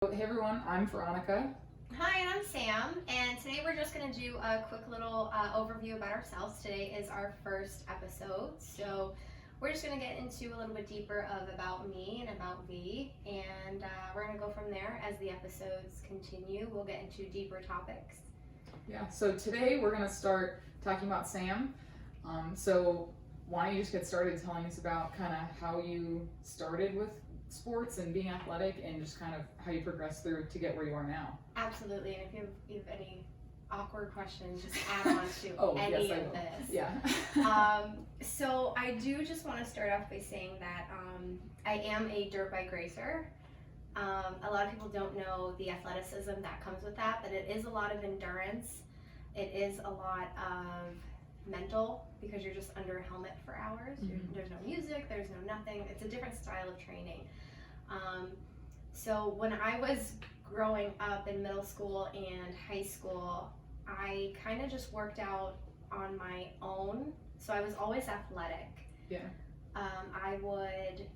Hey everyone, I'm Veronica. Hi, and I'm Sam, and today we're just going to do a quick little overview about ourselves. Today is our first episode, so we're just going to get into a little bit deeper about me and about V, and we're going to go from there. As the episodes continue, we'll get into deeper topics. Yeah, so today we're going to start talking about Sam. So why don't you just get started telling us about kind of how you started with sports and being athletic and just kind of how you progressed through to get where you are now. Absolutely, and if you have any awkward questions, just add on to any of this. Yeah. So I do just want to start off by saying that I am a dirt bike racer. A lot of people don't know the athleticism that comes with that, but it is a lot of endurance. It is a lot of mental because you're just under a helmet for hours. Mm-hmm. There's no music, there's no nothing. It's a different style of training. So when I was growing up in middle school and high school, I kind of just worked out on my own. So I was always athletic. Yeah. I would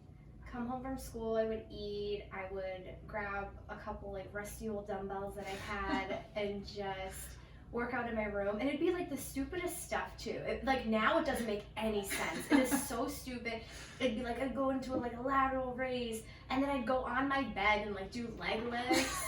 come home from school, I would eat, I would grab a couple like rusty old dumbbells that I had and just work out in my room, and it'd be like the stupidest stuff too. Like now it doesn't make any sense. It is so stupid. It'd be like I'd go into a lateral raise, and then I'd go on my bed and like do leg lifts.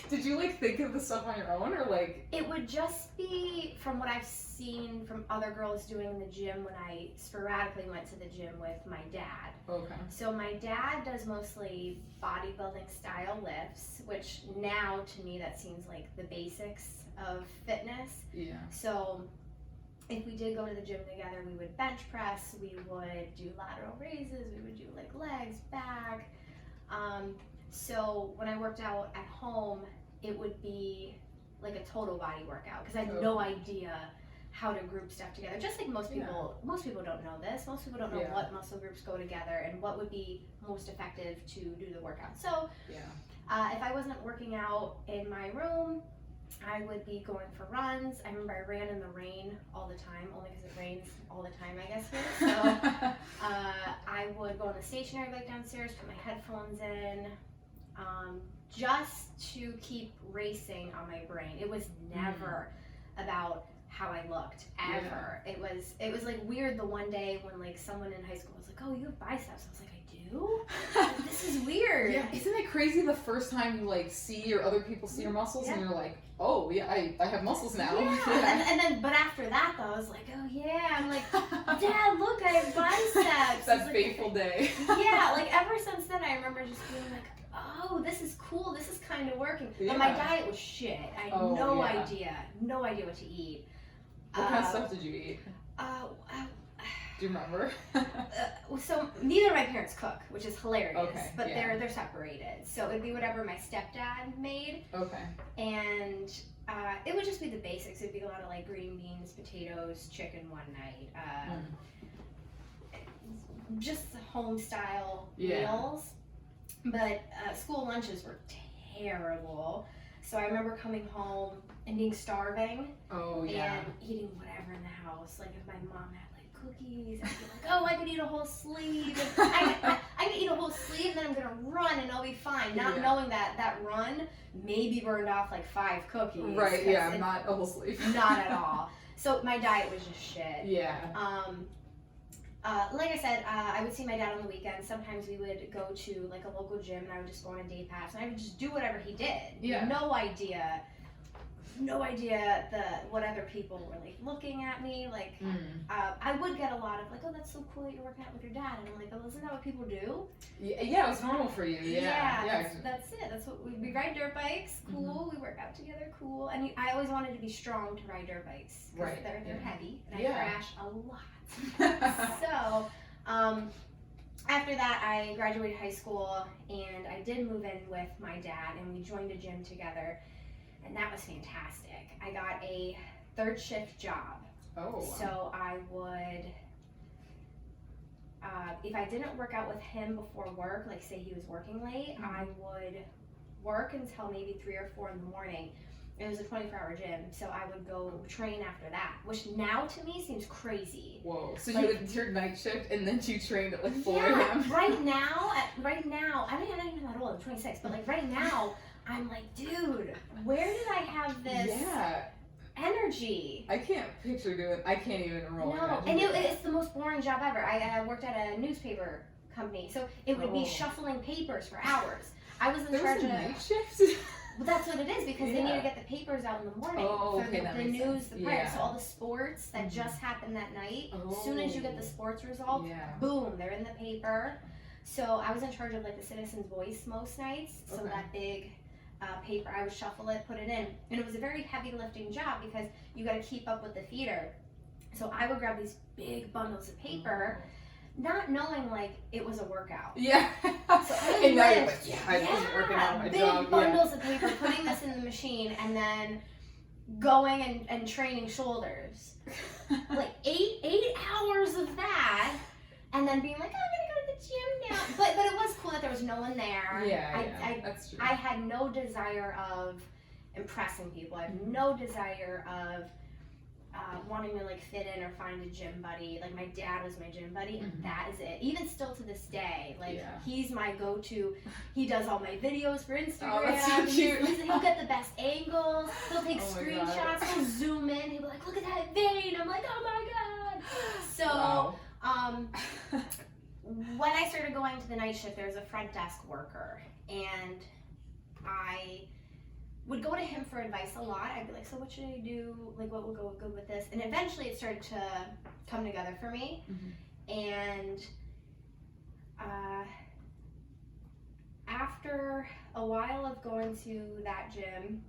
Did you like think of the stuff on your own, or like? It would just be from what I've seen from other girls doing in the gym when I sporadically went to the gym with my dad. Okay. So my dad does mostly bodybuilding style lifts, which now to me that seems like the basics of fitness. Yeah. So if we did go to the gym together, we would bench press, we would do lateral raises, we would do like legs, back. So when I worked out at home, it would be like a total body workout because I had no idea how to group stuff together. Just like most people don't know this. Most people don't know what muscle groups go together and what would be most effective to do the workout. So if I wasn't working out in my room, I would be going for runs. I remember I ran in the rain all the time, only because it rains all the time, I guess, here. So I would go on the stationary bike downstairs, put my headphones in, just to keep racing on my brain. It was never about how I looked, ever. Yeah. It was like weird the one day when like someone in high school was like, oh, you have biceps. I was like, I do? Like, this is weird. Yeah, isn't it crazy the first time you like see or other people see your muscles and you're like, oh yeah, I have muscles now. Yeah. And then but after that though, I was like, oh yeah. I'm like, Dad, look, I have biceps. That like, fateful day. Yeah, like ever since then I remember just being like, oh, this is cool, this is kind of working. But my diet was shit. I had no idea what to eat. What kind of stuff did you eat? Do you remember? So neither of my parents cook, which is hilarious. Okay, but they're separated. So it'd be whatever my stepdad made. Okay. And it would just be the basics. It'd be a lot of like green beans, potatoes, chicken one night. Just home style meals. But school lunches were terrible. So I remember coming home and being starving. Oh yeah. And eating whatever in the house. Like if my mom had like cookies, I'd be like, oh, I could eat a whole sleeve. I could eat a whole sleeve, and then I'm gonna run and I'll be fine. Not knowing that run maybe burned off like 5 cookies. Right. Yeah. Not a whole sleeve. Not at all. So my diet was just shit. Yeah. Like I said, I would see my dad on the weekends. Sometimes we would go to like a local gym, and I would just go on a day pass, and I would just do whatever he did. Yeah. No idea what other people were like looking at me. Like, I would get a lot of like, oh, that's so cool that you're working out with your dad, and I'm like, oh, isn't that what people do? Yeah, it was normal for you. Yeah. That's it. That's what we ride dirt bikes. Cool. We work out together. Cool. And I always wanted to be strong to ride dirt bikes. Right. They're heavy, and I crash a lot. So, after that, I graduated high school, and I did move in with my dad, and we joined a gym together, and that was fantastic. I got a 3rd shift job. Oh. So I would, if I didn't work out with him before work, like say he was working late, I would work until maybe 3 or 4 in the morning, It was a 24-hour gym, so I would go train after that, which now to me seems crazy. Whoa. So Like, you would your night shift and then you trained at like 4 yeah, a.m. right now, I mean, I'm not even that old, I'm 26, but like right now, I'm like, dude, where did I have this energy? I can't I can't even roll. No, and it's the most boring job ever. I worked at a newspaper company, so it would be shuffling papers for hours. I was in charge of night shifts. Well, that's what it is, because they need to get the papers out in the morning for the news, the print. So all the sports that just happened that night, as soon as you get the sports results, boom, they're in the paper. So I was in charge of like the Citizen's Voice most nights. So that big paper, I would shuffle it, put it in, and it was a very heavy lifting job because you got to keep up with the feeder. So I would grab these big bundles of paper, not knowing like it was a workout. Yeah. So I would lift, I wasn't working on my big job. bundles of paper, putting this in the machine, and then going and training shoulders. Like eight hours of that, and then being like, oh, I'm gonna go to the gym now. But it was cool that there was no one there. That's true. I had no desire of impressing people. I had no desire of wanting to like fit in or find a gym buddy. Like my dad was my gym buddy, and that is it. Even still to this day, like he's my go-to. He does all my videos for Instagram. Oh, that's so cute. He'll get the best angles. He'll take screenshots. He'll zoom in. He'll be like, look at that vein. I'm like, oh my god. So when I started going to the night shift, there was a front desk worker, and I would go to him for advice a lot. I'd be like, so what should I do? Like, what would go good with this? And eventually it started to come together for me. And after a while of going to that gym,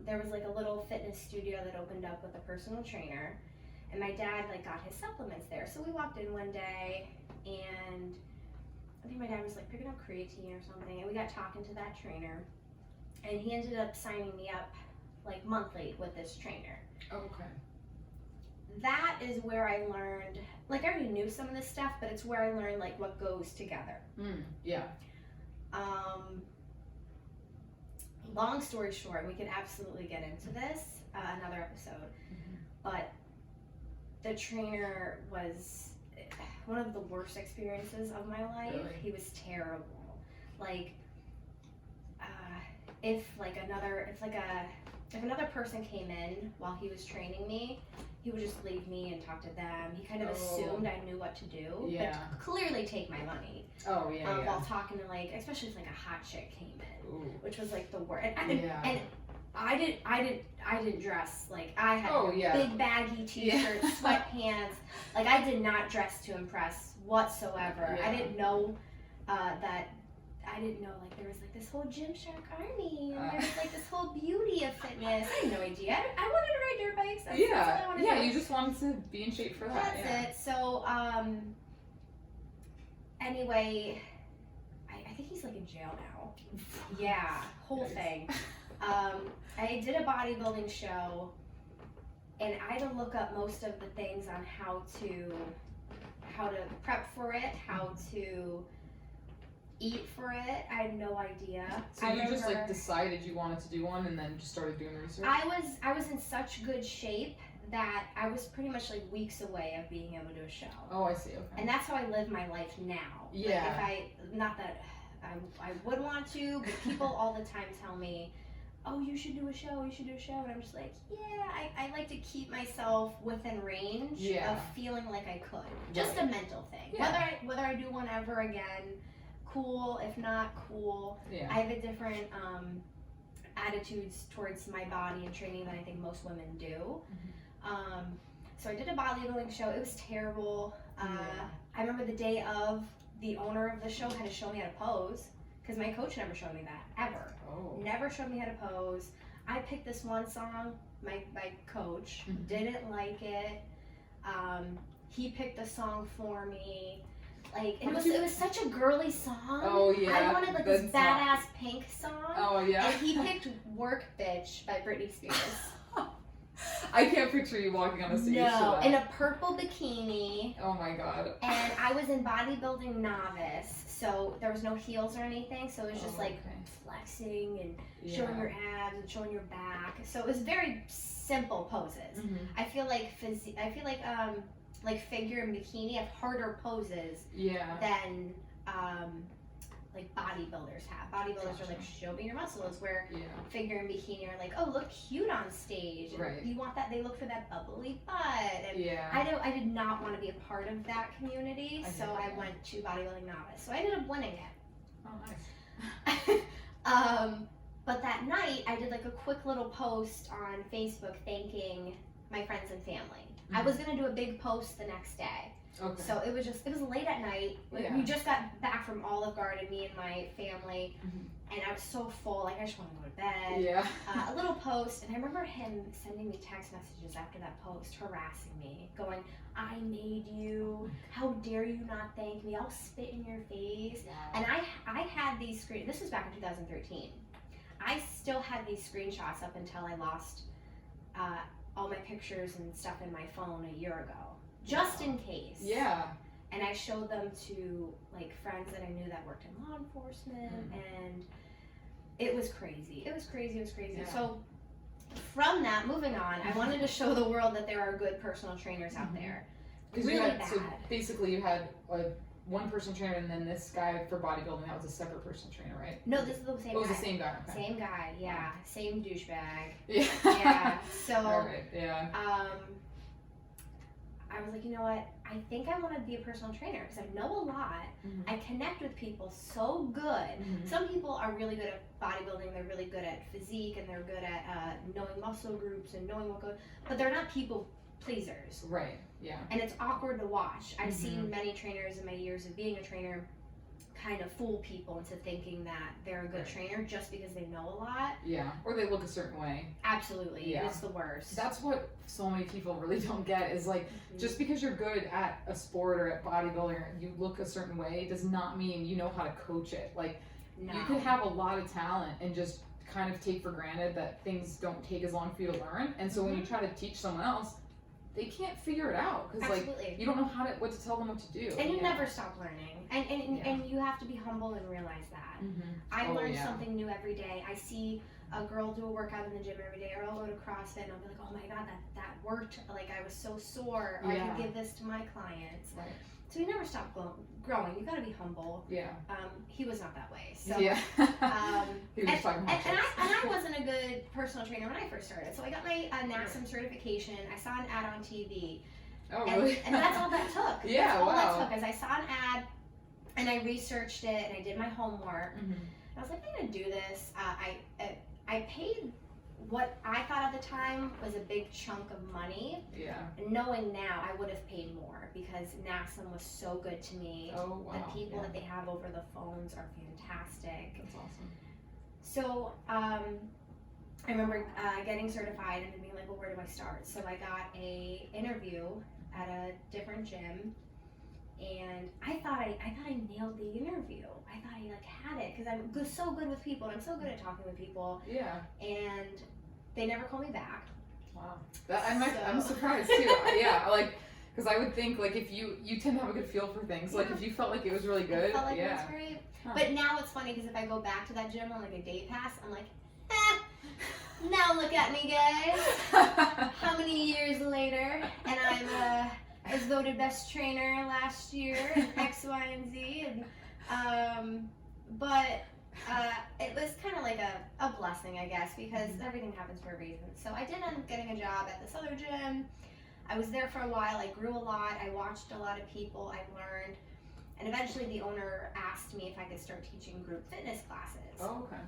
there was like a little fitness studio that opened up with a personal trainer. And my dad like got his supplements there. So we walked in one day, and I think my dad was like picking up creatine or something. And we got talking to that trainer. And he ended up signing me up like monthly with this trainer. Okay. That is where I learned, like I already knew some of this stuff, but it's where I learned like what goes together. Yeah. Long story short, we could absolutely get into this another episode, but the trainer was one of the worst experiences of my life. Really? He was terrible. Like, if another person came in while he was training me, he would just leave me and talk to them. He kind of assumed I knew what to do, but clearly take my money. While talking to like, especially if like a hot chick came in, which was like the worst. And I didn't dress like I had big baggy t-shirts, sweatpants. Like I did not dress to impress whatsoever. I didn't know like there was like this whole Gymshark army, and there was like this whole beauty of fitness. I had no idea. I wanted to ride dirt bikes. That's all I wanted to do. You just wanted to be in shape for that. That's it. So anyway, I think he's like in jail now. Yeah, whole thing. I did a bodybuilding show, and I had to look up most of the things on how to prep for it, how to eat for it. I had no idea. So you just like decided you wanted to do one and then just started doing research? I was in such good shape that I was pretty much like weeks away of being able to do a show. Oh, I see. Okay. And that's how I live my life now. Yeah. Like not that I would want to, but people all the time tell me, oh, you should do a show, and I'm just like, I like to keep myself within range of feeling like I could. Just a mental thing. Yeah. Whether I do one ever again, cool. If not, cool. Yeah. I have a different attitudes towards my body and training than I think most women do. So I did a bodybuilding show. It was terrible. I remember the day of, the owner of the show had to show me how to pose, because my coach never showed me that, ever. Never showed me how to pose. I picked this one song, my coach didn't like it. He picked the song for me. Like, it was such a girly song. I wanted like this badass Pink song. And he picked Work Bitch by Britney Spears. I can't picture you walking on a stage to No, that. in a purple bikini. Oh my god. And I was in bodybuilding novice, so there was no heels or anything, so it was just like flexing and showing your abs and showing your back. So it was very simple poses. Mm-hmm. I feel like figure and bikini have harder poses than like bodybuilders have. Bodybuilders are like, show me your muscles, where figure and bikini are like, oh, look cute on stage. And you want that, they look for that bubbly butt. And I did not want to be a part of that community, so I went to bodybuilding novice. So I ended up winning it. Oh, nice. But that night, I did like a quick little post on Facebook thanking my friends and family. Mm-hmm. I was gonna do a big post the next day. Okay. So it was late at night. We just got back from Olive Garden, me and my family, and I was so full. Like, I just want to go to bed. Yeah. A little post, and I remember him sending me text messages after that post, harassing me, going, "I made you. How dare you not thank me? I'll spit in your face." Wow. And I had these this was back in 2013. I still had these screenshots up until I lost all my pictures and stuff in my phone a year ago. Just in case. Yeah. And I showed them to like friends that I knew that worked in law enforcement, and it was crazy. It was crazy. Yeah. So from that, moving on, I wanted to show the world that there are good personal trainers out there. Really bad. So basically you had one personal trainer, and then this guy for bodybuilding, that was a separate personal trainer, right? No, this is the same guy. Oh, it was the same guy. Okay. Same guy, yeah. Same douchebag. Yeah. Yeah. So all right, yeah. I was like, you know what? I think I want to be a personal trainer because I know a lot. I connect with people so good. Some people are really good at bodybuilding. They're really good at physique, and they're good at knowing muscle groups and knowing what goes. But they're not people pleasers. Right. Yeah. And it's awkward to watch. I've seen many trainers in my years of being a trainer kind of fool people into thinking that they're a good trainer just because they know a lot. Yeah, or they look a certain way. Absolutely, it's the worst. That's what so many people really don't get is like, just because you're good at a sport or at bodybuilding, or you look a certain way, does not mean you know how to coach it. Like, you could have a lot of talent and just kind of take for granted that things don't take as long for you to learn. And so when you try to teach someone else, they can't figure it out because like you don't know what to tell them what to do. And you never stop learning, and you have to be humble and realize that. I learn something new every day. I see a girl do a workout in the gym every day, or I'll go to CrossFit and I'll be like, oh my god, that worked. Like, I was so sore. Or I can give this to my clients. Right. So you never stop growing. You got to be humble. Yeah. He was not that way. So, he was just talking about and I wasn't a good personal trainer when I first started. So I got my NASM certification. I saw an ad on TV. Oh, really? And that's all that took. Yeah, that's all that took. Is I saw an ad, and I researched it, and I did my homework. And I was like, I'm gonna do this. I paid what I thought at the time was a big chunk of money. Yeah. And knowing now, I would have paid more because NASM was so good to me. Oh, wow. The people that they have over the phones are fantastic. That's awesome. So I remember getting certified and being like, well, where do I start? So I got a interview at a different gym, and I thought I nailed the interview. I thought I like had it because I'm so good with people, and I'm so good at talking with people. Yeah. And they never called me back. Wow. I'm surprised too. Yeah, like, because I would think like if you tend to have a good feel for things. Like if you felt like it was really good. I felt like it was great. Huh. But now it's funny because if I go back to that gym on like a day pass, I'm like, now look at me, guys. How many years later, and I was voted best trainer last year, and X, Y, and Z, and but it was kind of like a blessing, I guess, because everything happens for a reason. So I did end up getting a job at this other gym. I was there for a while. I grew a lot. I watched a lot of people. I learned. And eventually the owner asked me if I could start teaching group fitness classes. Oh, okay.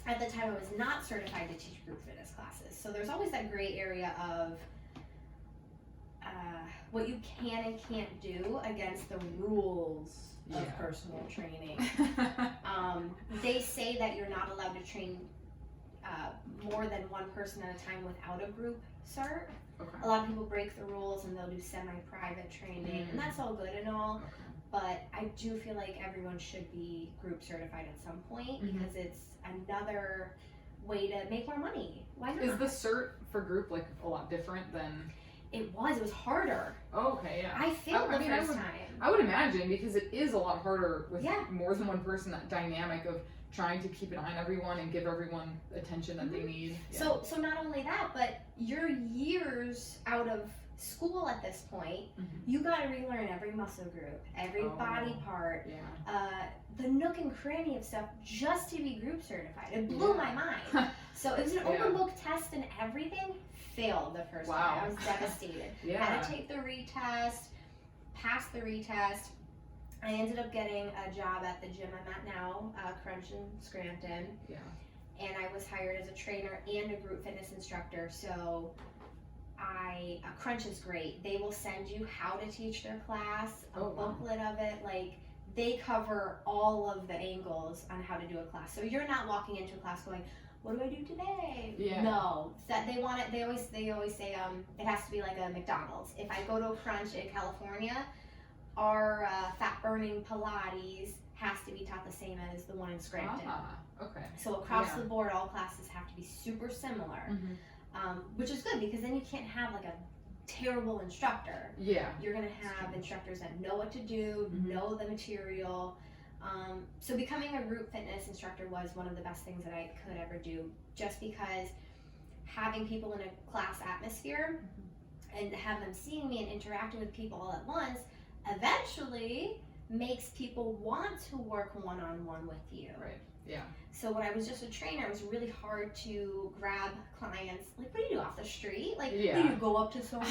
At the time, I was not certified to teach group fitness classes. So there's always that gray area of what you can and can't do against the rules of personal training. They say that you're not allowed to train more than one person at a time without a group cert. Okay. A lot of people break the rules and they'll do semi-private training, and that's all good and all. Okay. But I do feel like everyone should be group certified at some point because it's another way to make more money. Why not? Is the cert for group like a lot different than? It was harder. Oh, okay, yeah. I failed the first time. I would imagine, because it is a lot harder with Yeah. more than one person, that dynamic of trying to keep an eye on everyone and give everyone attention that they need. Yeah. So not only that, but you're years out of school at this point. You got to relearn every muscle group, every body part, the nook and cranny of stuff just to be group certified. It blew my mind. So it was an open book test and everything. Failed the first time. I was devastated. Had to take the retest, passed the retest. I ended up getting a job at the gym I'm at now, Crunch in Scranton. And I was hired as a trainer and a group fitness instructor. So Crunch is great. They will send you how to teach their class, a booklet of it. Like, they cover all of the angles on how to do a class. So you're not walking into a class going, what do I do today? No, that they want it. They always say it has to be like a McDonald's. If I go to a Crunch in California, our fat burning Pilates has to be taught the same as the one in Scranton. Okay. So across the board, all classes have to be super similar, which is good because then you can't have like a terrible instructor. You're gonna have instructors that know what to do, know the material. So becoming a group fitness instructor was one of the best things that I could ever do, just because having people in a class atmosphere and have them seeing me and interacting with people all at once eventually makes people want to work one-on-one with you. So when I was just a trainer, it was really hard to grab clients. Like, what do you do off the street? Like, do you go up to someone?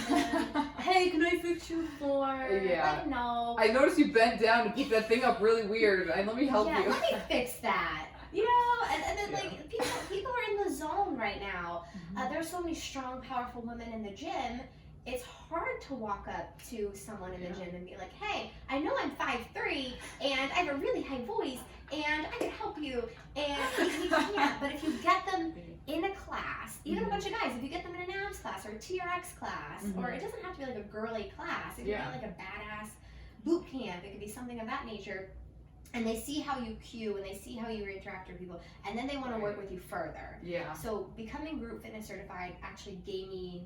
Hey, can I fix your floor? Like, no. I noticed you bent down to pick that thing up really weird. Let me help you. Let me fix that. You know, and then like people are in the zone right now. There's so many strong, powerful women in the gym. It's hard to walk up to someone in the gym and be like, hey, I know I'm 5'3" and I have a really high voice and I can help you. And you can't, but if you get them in a class, even a bunch of guys, if you get them in an abs class or a TRX class, or it doesn't have to be like a girly class, it can be like a badass boot camp, it could be something of that nature. And they see how you cue and they see how you interact with people, and then they want to work with you further. So becoming group fitness certified actually gave me,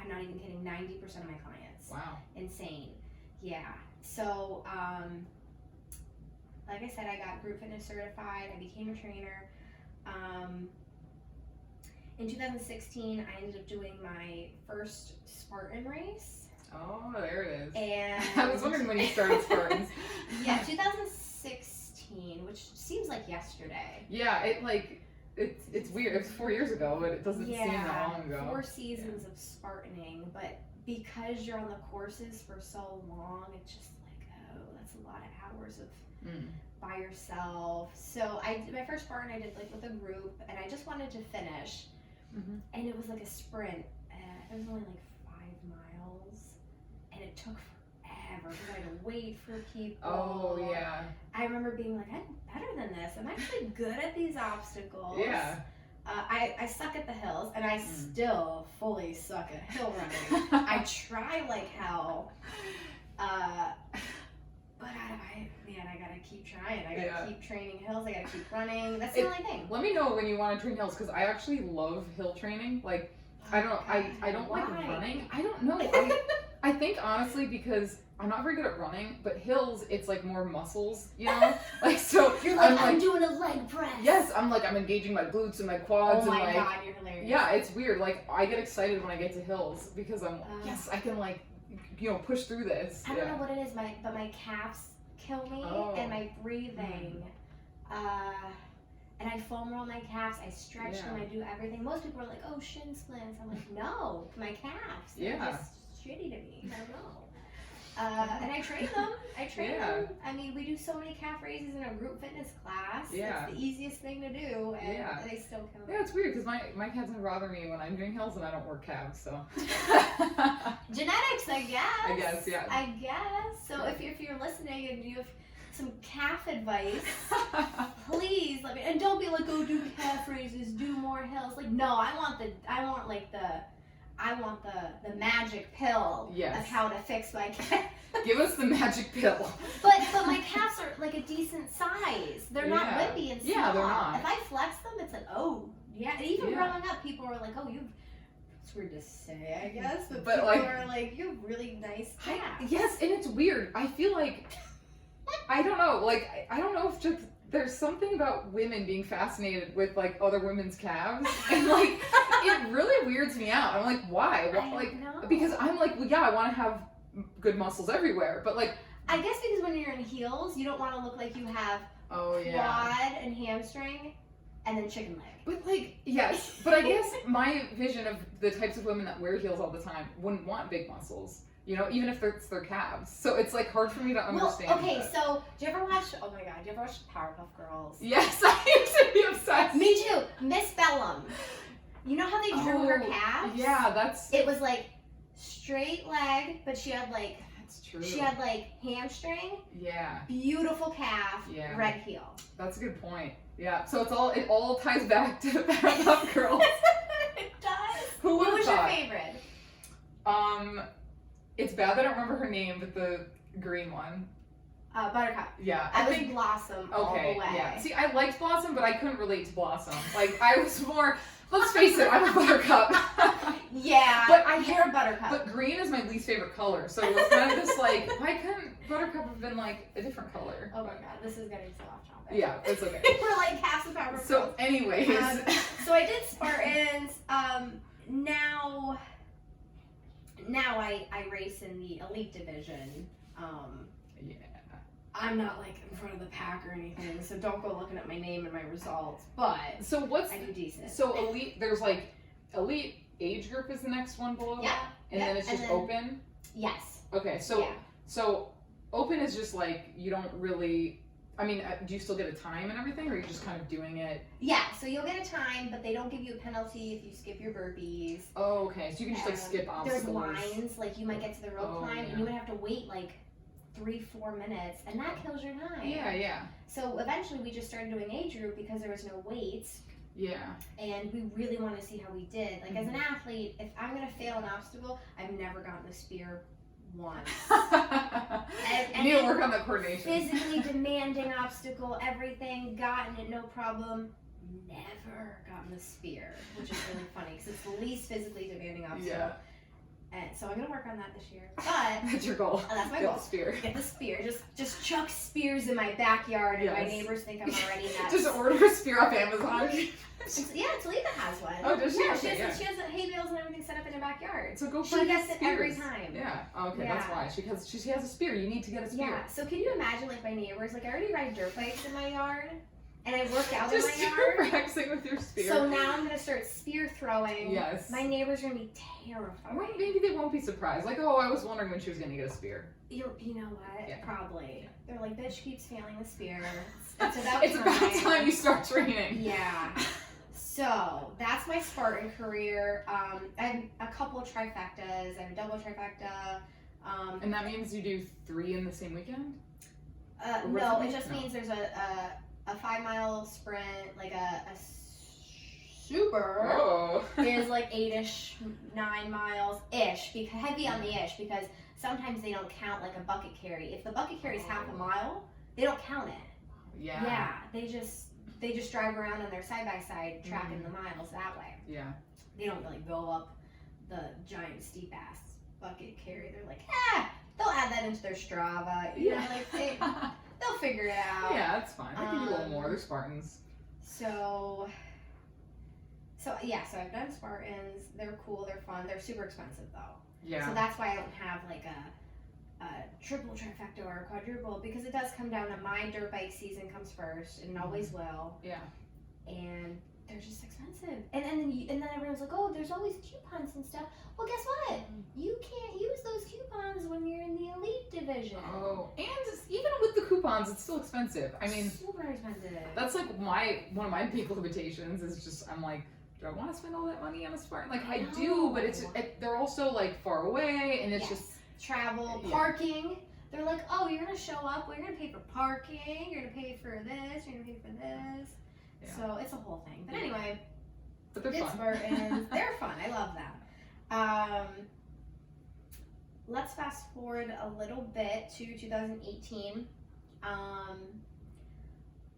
I'm not even kidding, 90% of my clients. Wow. Insane. So, like I said, I got group fitness certified. I became a trainer. In 2016, I ended up doing my first Spartan race. Oh, there it is. And I was wondering when you started Spartans. 2016, which seems like yesterday. It's weird. It was 4 years ago, but it doesn't seem that long ago. 4 seasons of Spartaning, but because you're on the courses for so long, it's just like, oh, that's a lot of hours of by yourself. So my first Spartan I did like with a group, and I just wanted to finish, and it was like a sprint. It was only like 5 miles, and it took forever because I had to wait for people. I remember being like, I'm better than this. I'm actually good at these obstacles. I suck at the hills, and I still fully suck at hill running. I try like hell, but I gotta keep trying. I gotta keep training hills. I gotta keep running. That's the only thing. Let me know when you want to train hills, because I actually love hill training. Like, I don't like running. I don't know. I think honestly because I'm not very good at running, but hills, it's like more muscles, you know? Like, so you're like, I'm doing a leg press. Yes, I'm engaging my glutes and my quads. Oh my and God, you're hilarious. Yeah, it's weird. Like, I get excited when I get to hills because I'm yes, I can push through this. I don't know what it is, but my calves kill me and my breathing. And I foam roll my calves, I stretch them, I do everything. Most people are like, oh, shin splints. I'm like, no, my calves. They're just shitty to me. I don't know. And I train them. Them. I mean, we do so many calf raises in a group fitness class. It's the easiest thing to do, and they still kill me. Yeah, it's weird because my calves don't bother me when I'm doing hills and I don't work calves, so. Genetics, I guess. I guess. So if you're listening and you have some calf advice, please let me. And don't be like, go do calf raises, do more hills. Like, no, I want the magic pill of how to fix my calf. Give us the magic pill. But my calves are like a decent size. They're not wimpy and small. Yeah, they're not. If I flex them, it's like, oh, like, oh, it's weird to say, I guess, but But, people like, are like, you have really nice calves. Yes, and it's weird. I feel like, I don't know, like, I don't know if just, there's something about women being fascinated with, like, other women's calves, and, like, it really weirds me out. I'm like, why? I don't Like, know. because I'm like, well, yeah, I want to have good muscles everywhere, but, like, I guess because when you're in heels, you don't want to look like you have oh, yeah. quad and hamstring and then chicken leg. But, like, yes, but I guess my vision of the types of women that wear heels all the time wouldn't want big muscles, you know, even if it's their calves. So it's, like, hard for me to understand. Well, okay, that. so do you ever watch, oh my god, do you ever watch Powerpuff Girls? Yes, I used to be obsessed. Me too. Miss Bellum. You know how they drew her calves? Yeah, that's... It was, like, straight leg, but she had, like, That's true. she had, like, hamstring, Yeah. beautiful calf, Yeah. red heel. That's a good point. Yeah, so it all ties back to Powerpuff Girls. It does. Who What would've was your thought? favorite? It's bad that I don't remember her name, but the green one. Buttercup. Yeah, I was Blossom all the way. Yeah. See, I liked Blossom, but I couldn't relate to Blossom. Like, I was more. Let's face it, I'm a Buttercup. Yeah, But you're a Buttercup. But green is my least favorite color, so it was kind of just like, why couldn't Buttercup have been like a different color? Oh my god, this is getting so off topic. Yeah, it's okay. We're like half the power. So, anyways. So I did Spartans. Now I race in the elite division. Yeah. I'm not like in front of the pack or anything, so don't go looking at my name and my results. But So what's I do decent. so elite? There's like elite age group is the next one below Yeah. that, and then it's just open. Yes. Okay, so Yeah. so open is just like you don't really. I mean, do you still get a time and everything, or are you just kind of doing it? Yeah. So you'll get a time, but they don't give you a penalty if you skip your burpees. Oh, okay. So you can just like skip obstacles. There's lines, like you might get to the rope climb, yeah. and you would have to wait like 3-4 minutes, and that kills your time. Yeah. So eventually we just started doing age group because there was no weights. Yeah. And we really want to see how we did. Like as an athlete, if I'm gonna fail an obstacle, I've never gotten a spear once. You need to work on that coordination. Physically demanding obstacle, everything, gotten it, no problem. Never gotten a spear, which is really funny because it's the least physically demanding obstacle. Yeah. And so I'm gonna work on that this year. But That's your goal. that's my Get goal. the spear. Get the spear. Just chuck spears in my backyard, and my neighbors think I'm already nuts. Just order a spear off Amazon. Yeah, Talita has one. Oh, does she? Yeah, Okay, she has hay bales and everything set up in her backyard. So go She find gets it spears. every time. Yeah. Okay, Yeah. that's why. She has a spear. You need to get a spear. Yeah. So can you imagine like my neighbors? Like I already ride dirt bikes in my yard, and I work out Just in my yard. practicing with your spear. So now I'm gonna start spear throwing. Yes. My neighbors are gonna be terrified. Well, maybe they won't be surprised. Like, oh, I was wondering when she was gonna get a spear. You know what? Yeah. Probably. Yeah. They're like, bitch keeps failing the spear. It's It's about time you start training. Yeah. So that's my Spartan career. I have a couple of trifectas. I have a double trifecta. And that means you do 3 in the same weekend? No, it just means there's a 5-mile sprint, like a super Oh. is like 8-ish, 9 miles-ish, because heavy on the ish, because sometimes they don't count like a bucket carry. If the bucket carry is half a mile, they don't count it. Yeah. Yeah, they just drive around on their side-by-side tracking the miles that way. Yeah. They don't really go up the giant steep ass bucket carry. They're like, they'll add that into their Strava. You know, like they'll figure it out. Yeah, that's fine. They can do a little more. They're Spartans. So I've done Spartans. They're cool. They're fun. They're super expensive though. Yeah. So that's why I don't have like a triple trifecta or a quadruple, because it does come down to my dirt bike season comes first, and it always will. Yeah. And they're just expensive. And then everyone's like, oh, there's always coupons and stuff. Well, guess what? You can't use those coupons when you're in the elite division. Oh, and even with the coupons, it's still expensive. I mean, super expensive. that's like one of my big limitations is just I'm like, do I want to spend all that money on a Spartan? Like I do, but they're also like far away, and it's just travel, parking. They're like, oh, you're gonna show up. Well, you're gonna pay for parking. You're gonna pay for this. You're gonna pay for this. Yeah. So it's a whole thing. But anyway, but they're fun. Spartans, they're fun. I love that. Let's fast forward a little bit to 2018.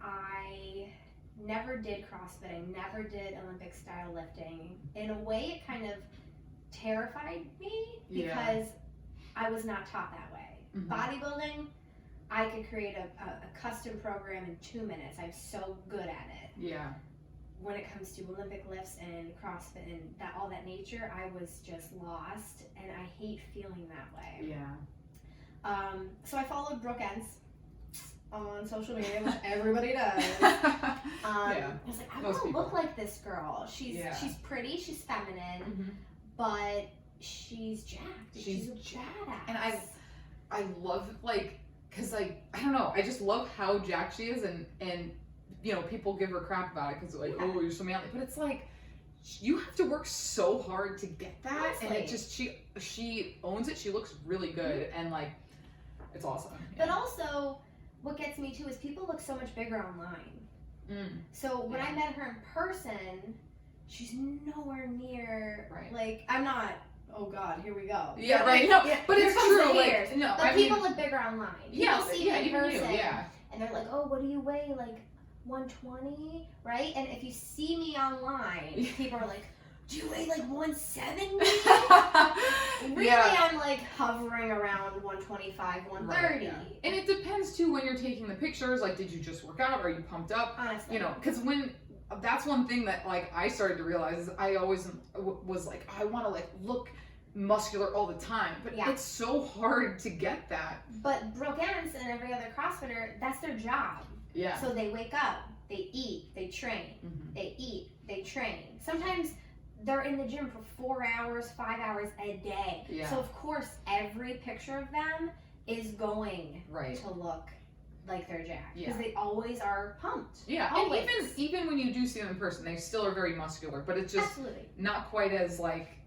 I never did CrossFit. I never did Olympic style lifting. In a way, it kind of terrified me because I was not taught that way. Mm-hmm. Bodybuilding, I could create a custom program in 2 minutes. I'm so good at it. Yeah. When it comes to Olympic lifts and CrossFit and all that nature, I was just lost, and I hate feeling that way. Yeah. So I followed Brooke Ents on social media, which everybody does. I was like, I want to look like this girl. She's pretty, she's feminine, but she's jacked. She's a badass. And I love, like, because, like, I don't know, I just love how jacked she is, and you know, people give her crap about it because, like, oh, you're so manly, but it's like, you have to work so hard to get that. Honestly. And it just, she owns it. She looks really good, and, like, it's awesome. But also, what gets me too is people look so much bigger online. So when I met her in person, she's nowhere near, like, I'm not, oh God, here we go. Yeah, right. No, but it's true. Like, no, but people look bigger online. People see me in person, and they're like, oh, what do you weigh? Like 120, right? And if you see me online, people are like, do you weigh like 170? Really, I'm like hovering around 125, 130. Right, and it depends too when you're taking the pictures. Like, did you just work out? Are you pumped up? Honestly, you know, because that's one thing that, like, I started to realize is I always was like, I want to, like, look muscular all the time, but it's so hard to get that. But Brooke Ents and every other CrossFitter, that's their job. Yeah. So they wake up, they eat, they train. They eat, they train. Sometimes they're in the gym for 4 hours, 5 hours a day. Yeah. So of course, every picture of them is going to look like they're jacked, because they always are pumped. Yeah, always. And even when you do see them in person, they still are very muscular, but it's just not quite as, like,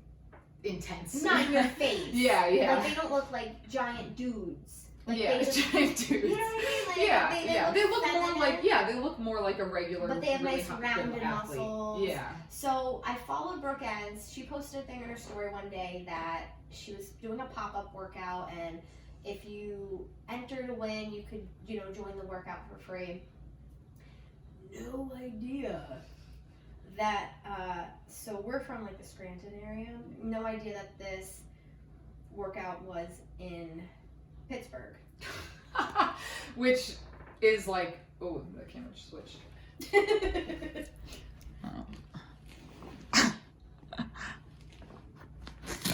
intense. Not in your face. Yeah. Like, they don't look like giant dudes. Like, giant dudes. You know what I mean? Like, they look more like they look more like a regular. But they have really nice rounded muscles. Yeah. So I followed Brooke Ents. She posted a thing in her story one day that she was doing a pop-up workout, and if you enter to win, you could, join the workout for free. No idea that, so we're from, like, the Scranton area. No idea that this workout was in Pittsburgh. Which is like, oh, the camera just switched.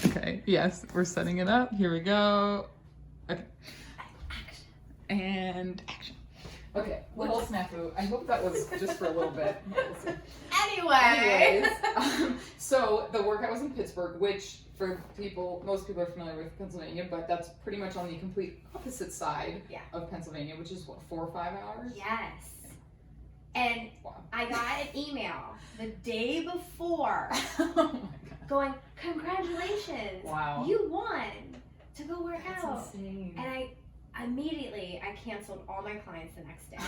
Okay, yes, we're setting it up. Here we go. Okay. And action. Okay, little snafu. I hope that was just for a little bit. Anyways, so the workout was in Pittsburgh, which most people are familiar with Pennsylvania, but that's pretty much on the complete opposite side of Pennsylvania, which is what, 4 or 5 hours? Yes. And I got an email the day before going, congratulations, you won to go work out. That's insane. And I canceled all my clients the next day.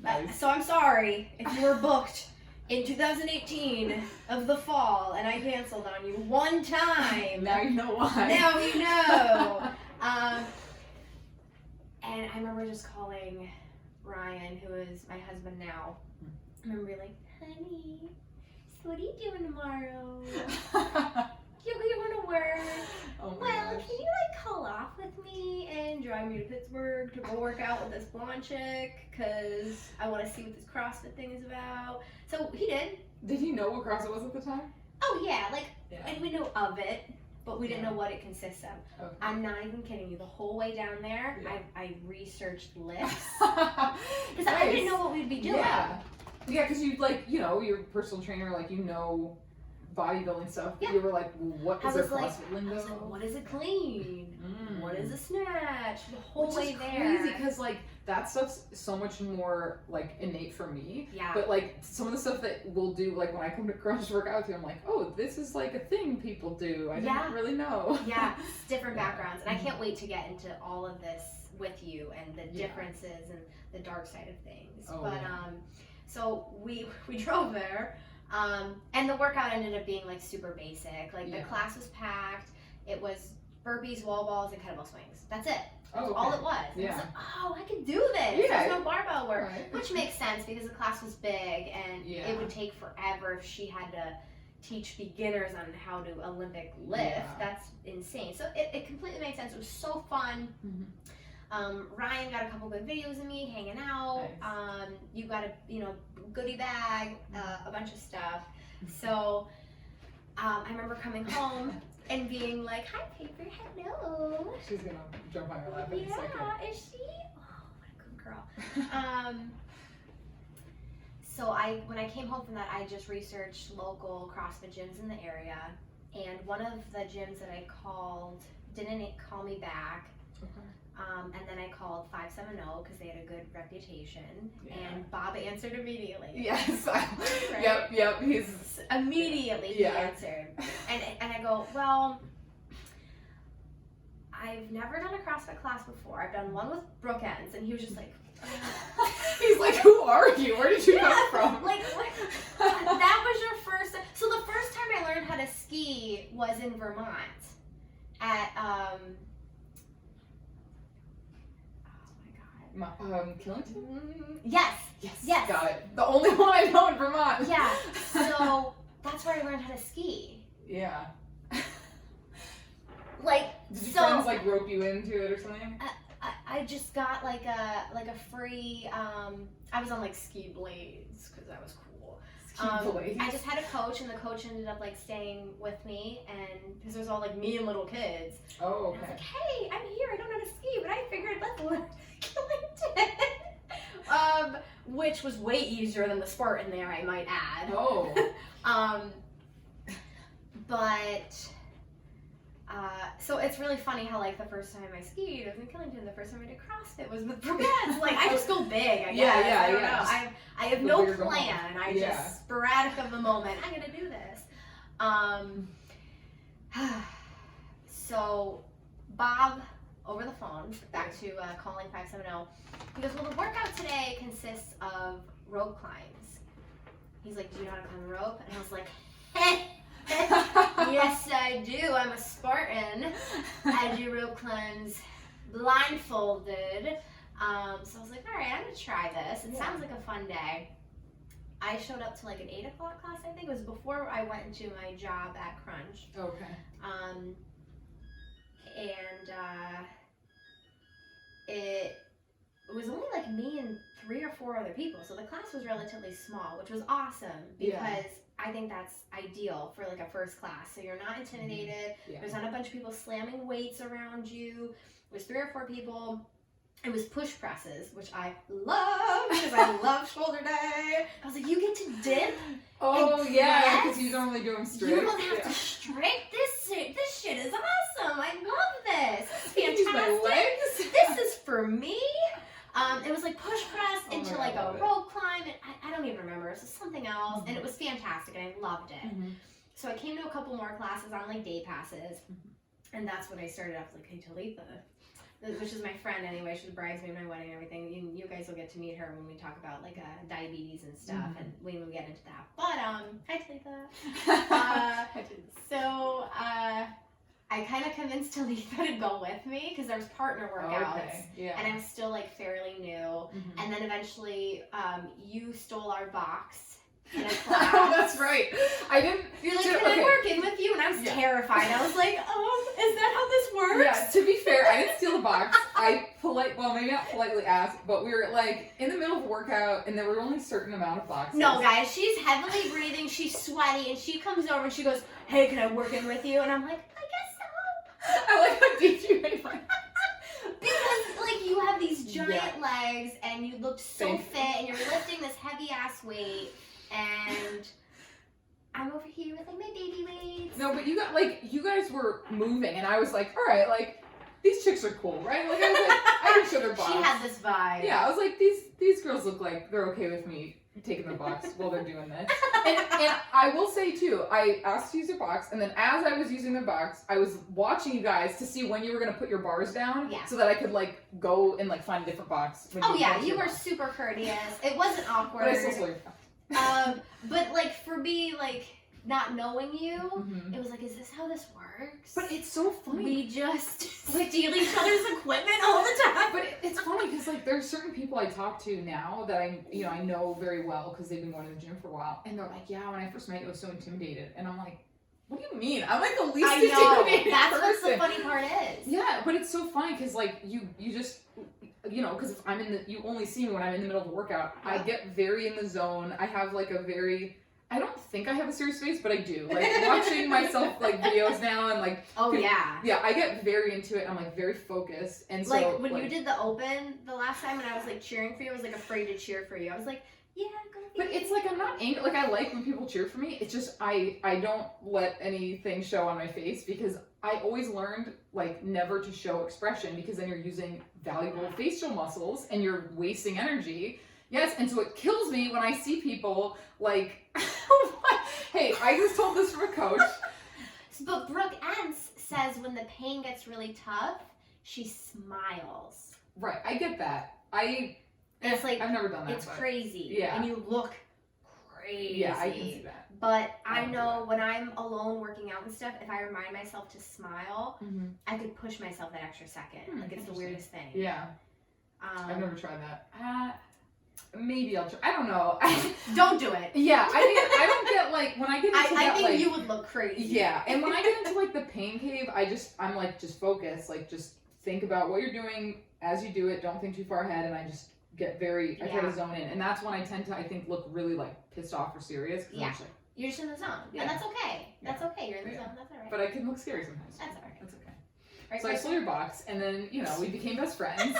Nice. So I'm sorry if you were booked in 2018 of the fall and I canceled on you one time. Now you know why. Now you know. And I remember just calling Ryan, who is my husband now. I remember being like, honey, so what are you doing tomorrow? You want to work? Oh my well, gosh. can you, like, call off with me and drive me to Pittsburgh to go work out with this blonde chick? Because I want to see what this CrossFit thing is about. So he did. Did he know what CrossFit was at the time? Oh, yeah. And we know of it, but we didn't know what it consists of. Okay. I'm not even kidding you. The whole way down there, I researched lifts. Because I didn't know what we'd be doing. Yeah, because you, like, your personal trainer, like, bodybuilding stuff. Yeah. You were like, what is a CrossFit lingo? I was like, what is a clean? What is a snatch? The whole Which way is there. Crazy, because, like, that stuff's so much more, like, innate for me. Yeah. But, like, some of the stuff that we'll do, like, when I come to CrossFit work out with you, I'm like, oh, this is, like, a thing people do. I didn't really know. Yeah, it's different backgrounds. And I can't wait to get into all of this with you and the differences and the dark side of things. So we drove there. And the workout ended up being, like, super basic. Like, the class was packed. It was burpees, wall balls, and kettlebell swings. That's it. That's Oh, okay. all it was. And I was Yeah. like, oh, I could do this. Yeah. There's no barbell work. Right. Which makes sense because the class was big and Yeah. it would take forever if she had to teach beginners on how to Olympic lift. Yeah. That's insane. So it completely made sense. It was so fun. Ryan got a couple good videos of me hanging out. Nice. You got a goodie bag, a bunch of stuff. So I remember coming home and being like, "Hi, Paper, hello." She's gonna jump on your lap in a second. Yeah, is she? Oh, what a good girl. So when I came home from that, I just researched local CrossFit gyms in the area, and one of the gyms that I called didn't call me back. Okay. And then I called 570 because they had a good reputation, Yeah. and Bob answered immediately. Yes. Right? Yep. He's Immediately he answered, and I go, well, I've never done a CrossFit class before. I've done one with Brooke Ends, and he was just like, he's like, who are you? Where did you come from? Like, that was your first. So the first time I learned how to ski was in Vermont at Killington? Yes. Got it. The only one I know in Vermont. Yeah. So that's where I learned how to ski. Yeah. Like, Did your so friends like rope you into it or something? I just got like a free. I was on like ski blades because that was cool. I just had a coach, and the coach ended up like staying with me, and because there was all like me and little kids. Oh, And I was okay. like, hey, I'm here. I don't know how to ski, but I figured let's learn Killington. Which was way easier than the Spartan there, I might add. Oh. But so it's really funny how like the first time I skied was in Killington. The first time I did CrossFit was with Brooke Ends. Like I just go big. I guess. I don't know. I have no plan. I just sporadic of the moment. I'm gonna do this. So Bob over the phone, back to calling 570. He goes, well, the workout today consists of rope climbs. He's like, do you know how to climb a rope? And I was like, yes, I do. I'm a Spartan. I do rope climbs blindfolded. So I was like, all right, I'm going to try this. It sounds like a fun day. I showed up to like an 8 o'clock class, I think. It was before I went into my job at Crunch. Okay. It was only like me and 3 or 4 other people, so the class was relatively small, which was awesome because I think that's ideal for like a first class. So you're not intimidated. Yeah. There's not a bunch of people slamming weights around you. It was 3 or 4 people. It was push presses, which I love because I love shoulder day. I was like, you get to dip. Oh yeah, because you normally do them straight. You don't have to straight. This shit is awesome. I love this. It's Use my fantastic. legs. This is for me. It was like push press into God, like I love a it. rope climb, and I don't even remember. It was something else, and it was fantastic, and I loved it. So I came to a couple more classes on like day passes, and that's when I started off like, hey, Talitha, which is my friend anyway. She's bridesmaid at my wedding and everything. You guys will get to meet her when we talk about like diabetes and stuff, and when we get into that. But hi Talitha. So I kind of convinced Talitha to go with me because there was partner workouts. Okay. Yeah. And I was still like fairly new. And then eventually you stole our box in a class. Oh, that's right. I didn't. You're like, can I work in with you? And I was terrified. I was like, is that how this works? Yeah, to be fair, I didn't steal the box. I maybe not politely asked, but we were like in the middle of a workout and there were only a certain amount of boxes. No, guys, she's heavily breathing, she's sweaty, and she comes over and she goes, hey, can I work in with you? And I'm like, I guess so. I like how deep you made my Because, like, you have these giant legs and you look so fit and you're lifting this heavy ass weight, and I'm over here with like my baby weights. No, but you guys were moving and I was like, all right, like these chicks are cool, right? Like I was like, I can show their box. She had this vibe. Yeah, I was like, these girls look like they're okay with me taking the box while they're doing this. And I will say too, I asked to use the box, and then as I was using the box, I was watching you guys to see when you were gonna put your bars down, so that I could like go and like find a different box. Oh yeah, you were super courteous. It wasn't awkward. But I still saw your box. But like for me, like not knowing you, Mhm. it was like, is this how this works? But it's so funny. We just steal each other's equipment all the time. But it's funny because like there's certain people I talk to now that I know very well because they've been going to the gym for a while, and they're like, yeah, when I first met you, I was so intimidated, and I'm like, what do you mean? I'm like the least I know. intimidated That's person. what the funny part is. Yeah, but it's so funny because like you just because if I'm you only see me when I'm in the middle of a workout. Yeah. I get very in the zone. I have like I don't think I have a serious face, but I do. Like watching myself like videos now and like yeah, I get very into it. I'm like very focused, and so like when you did the open the last time, and I was like cheering for you, I was like afraid to cheer for you. I was like, yeah, go. But it's like I'm not angry. Like I like when people cheer for me. It's just I don't let anything show on my face because I always learned like never to show expression because then you're using valuable facial muscles and you're wasting energy. Yes, and so it kills me when I see people like, hey, I just told this from a coach. But Brooke Entz says when the pain gets really tough, she smiles. Right, I get that. It's like, I've never done that. It's crazy. Yeah. And you look crazy. Yeah, I can see that. But I know when I'm alone working out and stuff, if I remind myself to smile, I could push myself that extra second. Like it's the weirdest thing. Yeah. I've never tried that. Maybe I'll try. I don't know. Don't do it. Yeah, I mean, I don't get like when I get into I that, think like, you would look crazy. Yeah, and when I get into like the pain cave, I'm like just focus, like just think about what you're doing as you do it. Don't think too far ahead, and I just get I try to zone in, and that's when I tend to look really like pissed off or serious. Yeah, I'm just like, you're just in the zone, Yeah. and that's okay. That's Yeah. okay. You're in the zone. That's all right. but I can look scary sometimes. That's all right. That's okay. Right, So I stole your box, and then we became best friends.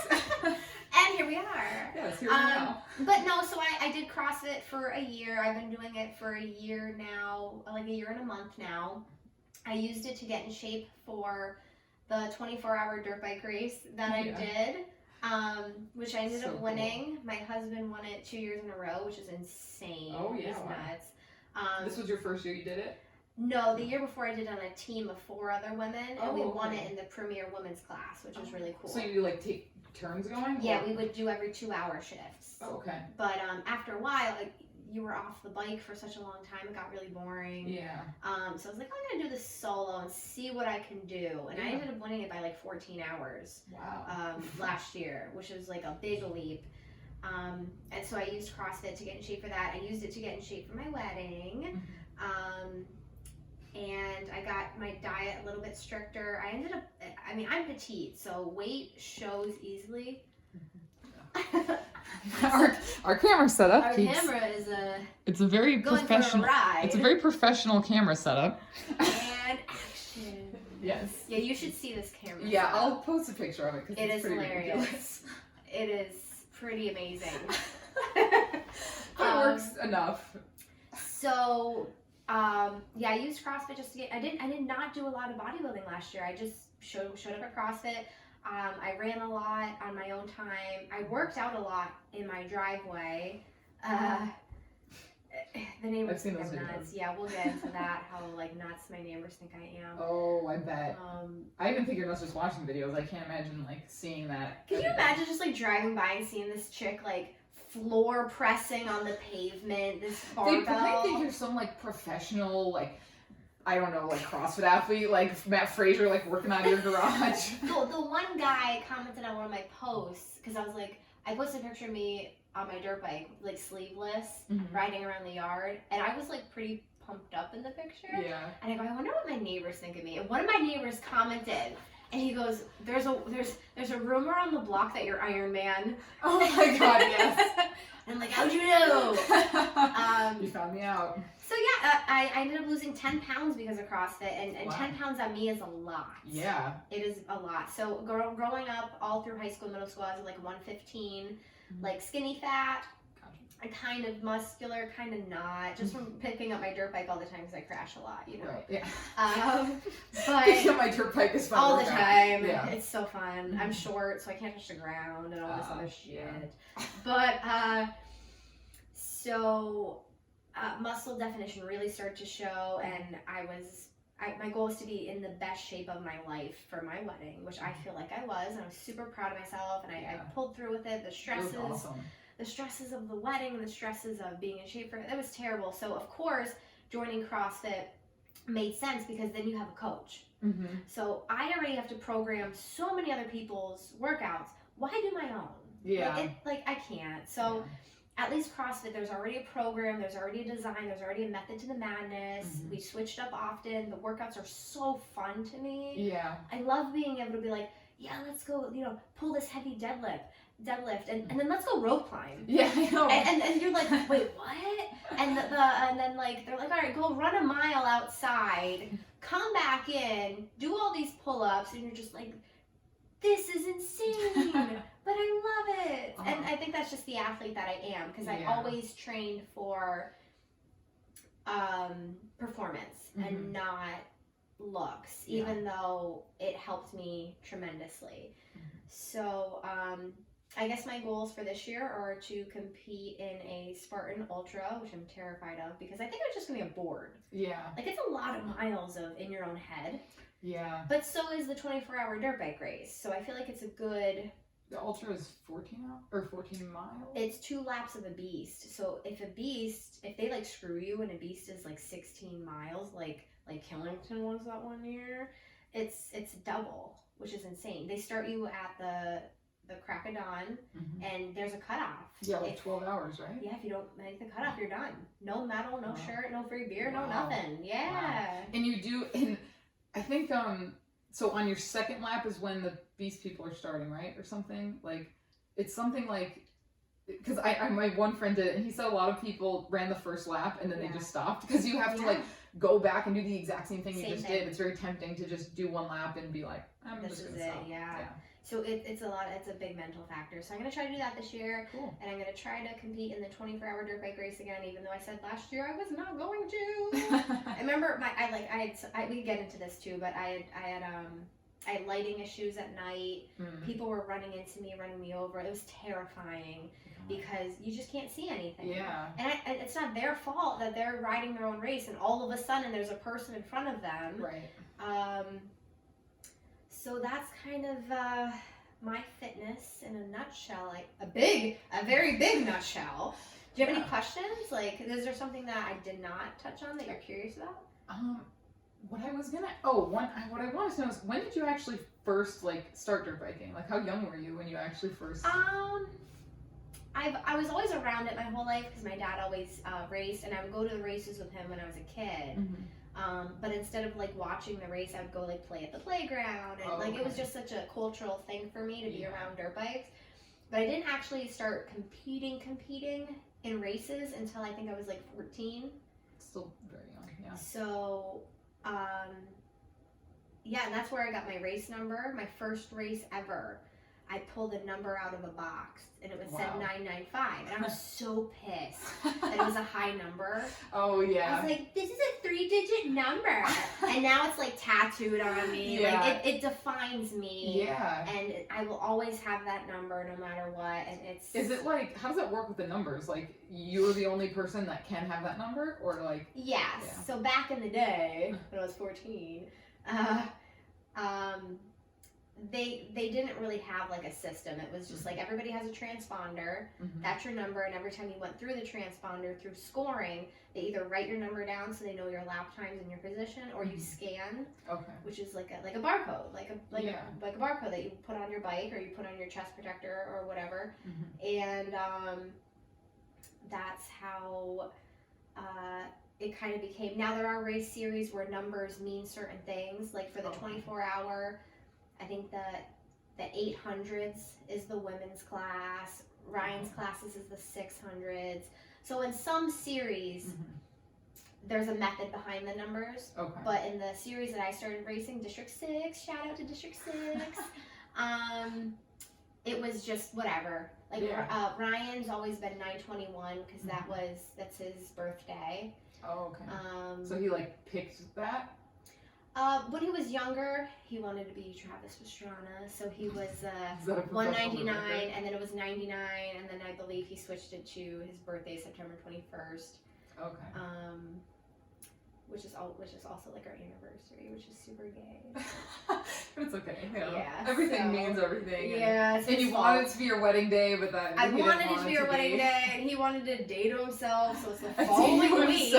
And here we are. Yes, here we are now. But no, so I did CrossFit for a year. I've been doing it for a year now, like a year and a month now. I used it to get in shape for the 24-hour dirt bike race that I did, which I ended up winning. Cool. My husband won it 2 years in a row, which is insane. Oh, yeah. It's nuts. This was your first year you did it? No, the year before I did on a team of 4 other women, and we won it in the premier women's class, which was really cool. So you like take turns going? Yeah, we would do every 2-hour shifts. Oh, okay. But after a while, you were off the bike for such a long time, it got really boring. Yeah. So I was like, I'm gonna do this solo and see what I can do, and I ended up winning it by like 14 hours. Wow. Last year, which was like a big leap. And so I used CrossFit to get in shape for that. I used it to get in shape for my wedding. And I got my diet a little bit stricter. I'm petite, so weight shows easily. Our camera setup. Our camera is It's a very going professional. for a ride. It's a very professional camera setup. And action. Yes. Yeah, you should see this camera. Yeah, setup. I'll post a picture of it because It it's is pretty hilarious. ridiculous. It is pretty amazing. It works enough. So, I used CrossFit just to get. I did not do a lot of bodybuilding last year. I just showed up at CrossFit. I ran a lot on my own time. I worked out a lot in my driveway. The neighbors I've seen think those I'm videos. nuts. Yeah, we'll get into that. How like nuts my neighbors think I am. Oh, I bet. I even think you're not just watching videos. I can't imagine like seeing that. Can you imagine just like driving by and seeing this chick like floor pressing on the pavement, this barbell? They probably think you're some like professional I don't know, like CrossFit athlete, like Matt Fraser, like working out of your garage. The one guy commented on one of my posts because I was like, I posted a picture of me on my dirt bike, like sleeveless, riding around the yard, and I was like pretty pumped up in the picture. Yeah. And I go, I wonder what my neighbors think of me. And one of my neighbors commented, and he goes, "There's a rumor on the block that you're Iron Man." Oh my God, yes. And I'm like, how'd you know? You found me out. So yeah, I ended up losing 10 pounds because of CrossFit, and Wow. 10 pounds on me is a lot. Yeah. It is a lot. So growing up, all through high school, middle school, I was like 115, like skinny fat, kind of muscular, kind of not, just from picking up my dirt bike all the time because I crash a lot, you know. Right. Yeah. But Picking up my dirt bike is fun. all the time. Yeah. It's so fun. I'm short, so I can't touch the ground and all this other shit. Yeah. But muscle definition really started to show, and my goal was to be in the best shape of my life for my wedding, which I feel like I was, and I was super proud of myself, and I pulled through with it. The stresses, awesome. the stresses of the wedding, and the stresses of being in shape for it was terrible. So of course, joining CrossFit made sense because then you have a coach. Mm-hmm. So I already have to program so many other people's workouts. Why do my own? Yeah. Like I can't. So at least CrossFit, there's already a program, there's already a design, there's already a method to the madness. Mm-hmm. We switched up often. The workouts are so fun to me. Yeah. I love being able to be like, yeah, let's go, pull this heavy deadlift, and then let's go rope climb. Yeah, I know. And you're like, wait, what? And then like they're like, all right, go run a mile outside, come back in, do all these pull-ups, and you're just like, this is insane, but I love it. Uh-huh. And I think that's just the athlete that I am, because I Yeah. always trained for performance and not looks, even though it helped me tremendously. So I guess my goals for this year are to compete in a Spartan Ultra, which I'm terrified of because I think I'm just gonna get bored. Yeah. Like, it's a lot of miles of in your own head. Yeah. But so is the 24-hour dirt bike race. So I feel like it's a good... The Ultra is 14 miles? It's 2 laps of a beast. So if they like screw you and a beast is like 16 miles, like Killington was that one year, it's double, which is insane. They start you at the crack of dawn, and there's a cutoff. Yeah, like 12 hours, right? Yeah, if you don't make the cutoff, you're done. No medal, no shirt, no free beer, Wow. no nothing. Yeah. Wow. And you do, and I think, so on your second lap is when the beast people are starting, right? Or something? Like, it's something like, because my one friend did it, and he said a lot of people ran the first lap and then they just stopped, because you have to like go back and do the exact same thing you just did. It's very tempting to just do one lap and be like, This just is gonna it, stop. yeah. So it's a big mental factor. So I'm going to try to do that this year. Cool. And I'm going to try to compete in the 24-hour dirt bike race again, even though I said last year I was not going to. I remember we could get into this too, but I had lighting issues at night. People were running me over. It was terrifying because you just can't see anything. Yeah. And it's not their fault that they're riding their own race and all of a sudden there's a person in front of them. Right. So that's kind of my fitness in a nutshell, like a very big nutshell. Do you have any questions? Like, is there something that I did not touch on that you're curious about? What I wanted to know is, when did you actually first start dirt biking? Like, how young were you when you actually first? I was always around it my whole life because my dad always raced, and I would go to the races with him when I was a kid. But instead of watching the race, I would go play at the playground, and it was just such a cultural thing for me to be around dirt bikes. But I didn't actually start competing in races until I think I was 14. Still very young, yeah. So, yeah, and that's where I got my race number. My first race ever, I pulled a number out of a box, and it said 995, and I was so pissed that it was a high number. Oh yeah. I was like, this is a 3-digit number, and now it's tattooed on me. Yeah. It defines me. Yeah. And I will always have that number no matter what. And it's. Is it how does that work with the numbers? You're the only person that can have that number, or Yes. Yeah. So back in the day when I was 14, they didn't really have a system. It was just everybody has a transponder. That's your number, and every time you went through the transponder through scoring, they either write your number down so they know your lap times and your position, or you scan, which is like a barcode, like a barcode that you put on your bike or you put on your chest protector or whatever. And that's how it kind of became. Now there are race series where numbers mean certain things, like for the 24-hour. I think the 800s is the women's class. Ryan's classes is the 600s. So in some series, there's a method behind the numbers. But in the series that I started racing, District 6, shout out to District 6, it was just whatever. Ryan's always been 921 because that's his birthday. Oh, okay. So he picked that? When he was younger, he wanted to be Travis Pastrana, so he was 199, and then it was 99, and then I believe he switched it to his birthday, September 21st. Okay. Which is also our anniversary, which is super gay. But it's okay. Yeah. Everything means everything. Yeah. And you wanted it to be your wedding day, but that I wanted it to be your wedding day, and he wanted to date himself, so it's the following week.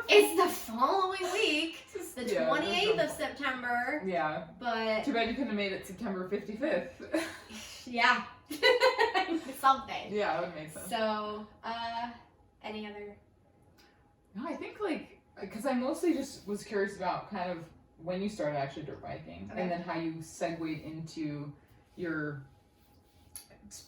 It's the following week, the Yeah, 28th of September. Yeah. But Too bad you couldn't have made it September 55th. yeah, something. Yeah, that would make sense. So, any other? No, I think like, because I mostly just was curious about kind of when you started actually dirt biking, Okay. and then how you segued into your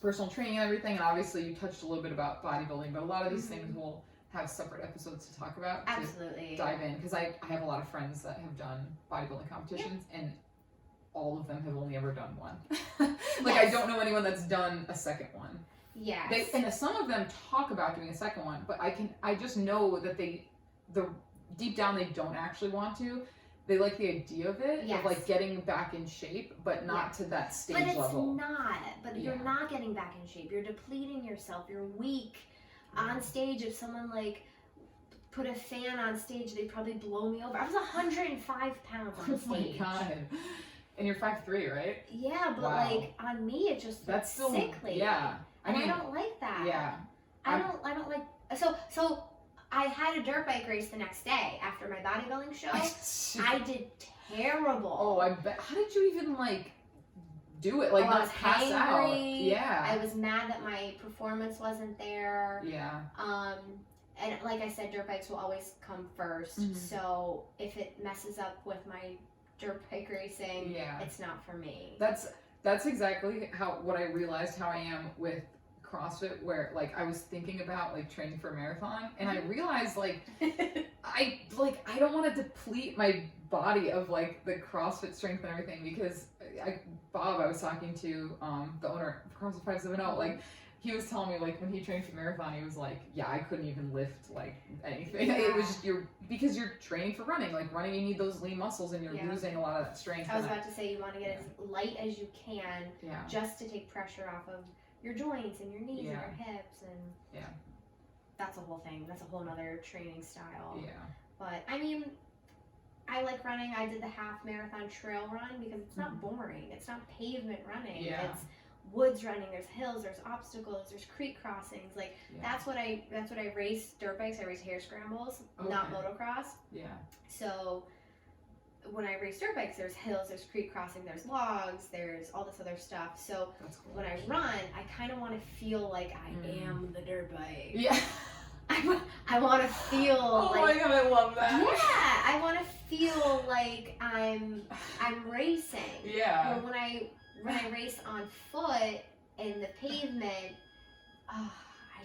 personal training and everything. And obviously you touched a little bit about bodybuilding, but a lot of these things will have separate episodes to talk about. Absolutely. To dive in, because I have a lot of friends that have done bodybuilding competitions, and all of them have only ever done one. Like, I don't know anyone that's done a second one. Yes. And some of them talk about doing a second one, but I just know that deep down they don't actually want to. They like the idea of it, of like getting back in shape, but not to that stage level. But you're not getting back in shape. You're depleting yourself. You're weak. On stage, if someone like put a fan on stage, they'd probably blow me over. I was 105 pounds on stage. Oh my god. And you're 5'3", right? Yeah, but like on me it just that's still sickly. Yeah. I don't like that. Yeah. I don't like so I had a dirt bike race the next day after my bodybuilding show. I did terrible. Oh, I bet. How did you even like do it? Like I not was pass hangry. out? Yeah. I was mad that my performance wasn't there. Yeah. And like I said, dirt bikes will always come first. Mhm. So if it messes up with my dirt bike racing, it's not for me. That's exactly what I realized how I am with CrossFit, where like I was thinking about like training for a marathon, and I realized like I don't want to deplete my body of like the CrossFit strength and everything, because Bob I was talking to, the owner of CrossFit 570, like he was telling me like when he trained for marathon, he was like, yeah, I couldn't even lift like anything. It was just because you're training for running. Like running, you need those lean muscles, and you're losing a lot of that strength. I was about to say, you want to get as light as you can, just to take pressure off of your joints and your knees and your hips, and that's a whole thing. That's a whole nother training style. Yeah. But I mean, I like running. I did the half marathon trail run because it's not boring. It's not pavement running. Yeah. It's woods running. There's hills. There's obstacles. There's creek crossings. Like that's what I race dirt bikes. I race hare scrambles, not motocross. Yeah. So when I race dirt bikes, there's hills, there's creek crossing, there's logs, there's all this other stuff. So when I run, I kind of want to feel like I am the dirt bike. Yeah. I want to feel like. Oh my god, I love that. Yeah, I want to feel like I'm racing. Yeah. But when I race on foot in the pavement, I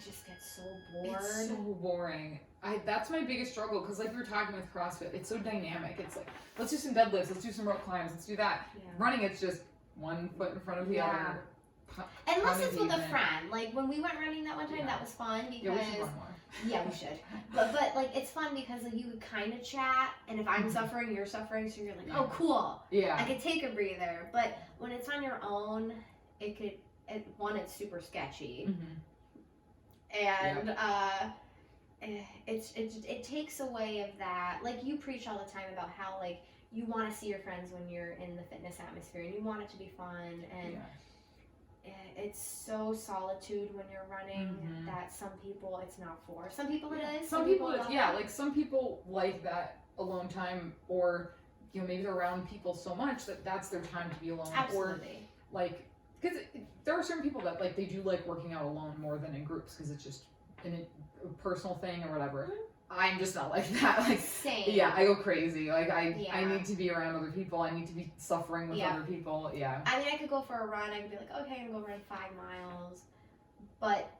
just get so bored. It's so boring. That's my biggest struggle, because like we were talking with CrossFit, it's so dynamic. It's like, let's do some deadlifts, let's do some rope climbs, let's do that. Yeah. Running, it's just one foot in front of the other. Unless it's with a friend. Like when we went running that one time, that was fun because we should run more. Yeah, we should. But like it's fun because like you could kind of chat, and if I'm suffering, you're suffering, so you're like, oh cool. Yeah. I could take a breather. But when it's on your own, it's super sketchy. And it takes away of that. Like you preach all the time about how like you want to see your friends when you're in the fitness atmosphere, and you want it to be fun, and it's so solitude when you're running that some people it's not for. Some people it is. Some people it is. Yeah, like some people like that alone time, or maybe they're around people so much that that's their time to be alone. Absolutely. Or like, because there are certain people that like they do like working out alone more than in groups, because it's just a personal thing or whatever. I'm just not like that. Like, same. Yeah, I go crazy. Like I need to be around other people. I need to be suffering with other people. Yeah. I mean, I could go for a run. I could be like, okay, I'm gonna go run 5 miles. But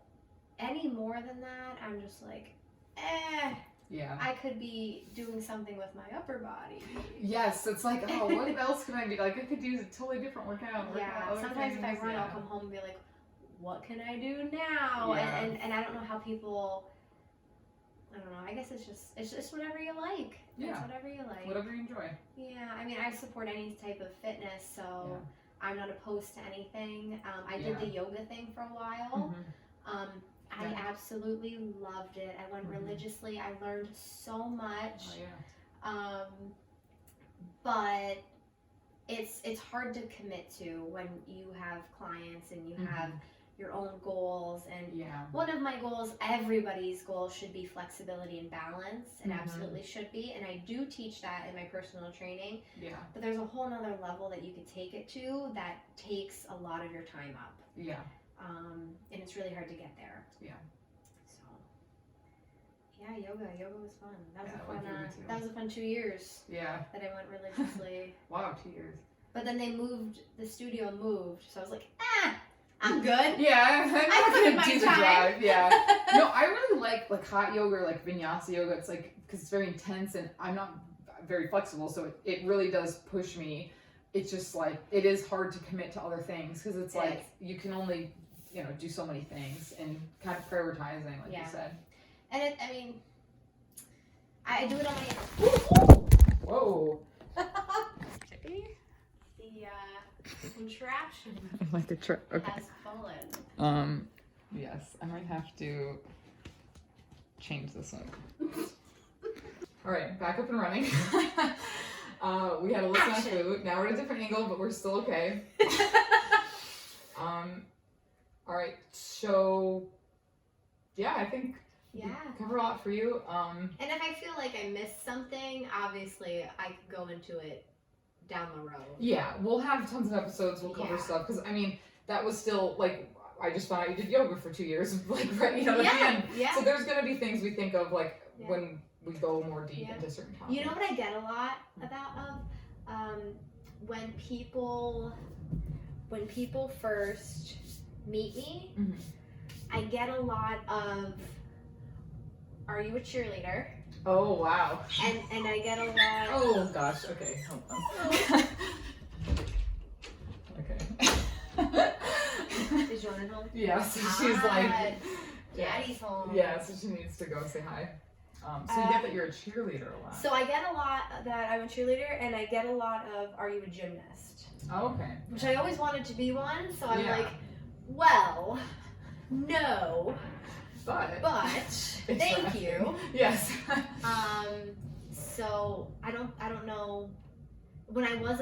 any more than that, I'm just like, Yeah. I could be doing something with my upper body. Yes, it's like, oh, what else can I do? Like, I could do a totally different workout. Sometimes if I run, I'll come home and be like, what can I do now? Yeah. And I don't know how people. I don't know. I guess it's just whatever you like. Yeah. It's whatever you like. Whatever you enjoy. Yeah. I mean, I support any type of fitness, so I'm not opposed to anything. I did the yoga thing for a while. I absolutely loved it. I went religiously. I learned so much. But it's hard to commit to when you have clients and you have your own goals. And Yeah. one of my goals, everybody's goal should be flexibility and balance. It Mhm. absolutely should be. And I do teach that in my personal training. Yeah. But there's a whole nother level that you could take it to that takes a lot of your time up. Yeah. And it's really hard to get there. Yeah. So, yeah, yoga was fun. That was Yeah, a I fun. like yoga too. That was a fun 2 years Yeah. that I went religiously. Wow, 2 years. But then the studio moved, so I was like, I'm good. Yeah, I'm not put in gonna my do the time. drive. Yeah. No, I really like hot yoga or like vinyasa yoga. It's like, because it's very intense and I'm not very flexible, so it really does push me. It's just like, it is hard to commit to other things because it's like you can only, do so many things and kind of prioritizing, like you said. And I do it on my. Whoa. The contraption Like a trip. Okay. has fallen. Yes, I might have to change this one. All right, back up and running. We had a listen on food. Now we're at a different angle, but we're still okay. All right, so yeah, I think we cover a lot for you. And if I feel like I missed something, obviously I could go into it down the road. Yeah, we'll have tons of episodes. We'll cover stuff because that was still like, I just found out you did yoga for 2 years, like right, at the end. Yeah. So there's gonna be things we think of like when we go more deep into certain topics. You know what I get a lot when people first meet me, I get a lot of, are you a cheerleader? Oh wow. And I get a lot. Oh gosh. Okay. Hold on. Okay. Is Jordan home? Yes. She's like. Daddy's home. Yeah. So she needs to go say hi. So you get that you're a cheerleader a lot. So I get a lot that I'm a cheerleader, and I get a lot of, are you a gymnast? Oh, okay. Which I always wanted to be one. So I'm like, well, no. But thank you. Yes. So I don't know. When I was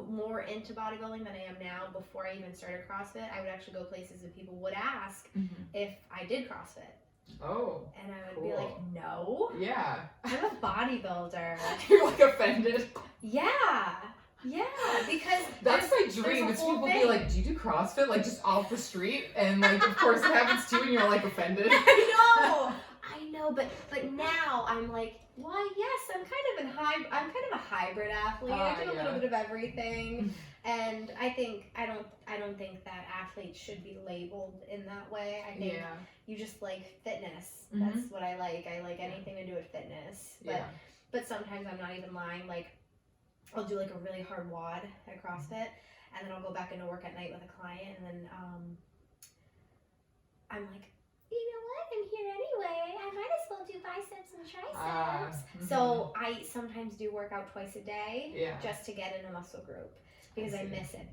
more into bodybuilding than I am now, before I even started CrossFit, I would actually go places and people would ask if I did CrossFit. Oh. And I would be like, no. Yeah. I'm a bodybuilder. You're like offended. Yeah. Yeah, because that's my dream. It's people be like, "Do you do CrossFit?" Like just off the street, and like of course it happens to you, and you're like offended. I know, but now I'm like, why? Yes, I'm kind of a hybrid athlete. I do a little bit of everything, and I don't think that athletes should be labeled in that way. I think you just like fitness. That's what I like. I like anything to do with fitness. But sometimes I'm not even lying. Like, I'll do like a really hard WOD at CrossFit, and then I'll go back into work at night with a client, and then I'm like, you know what? I'm here anyway. I might as well do biceps and triceps. So I sometimes do work out twice a day just to get in a muscle group because I miss it.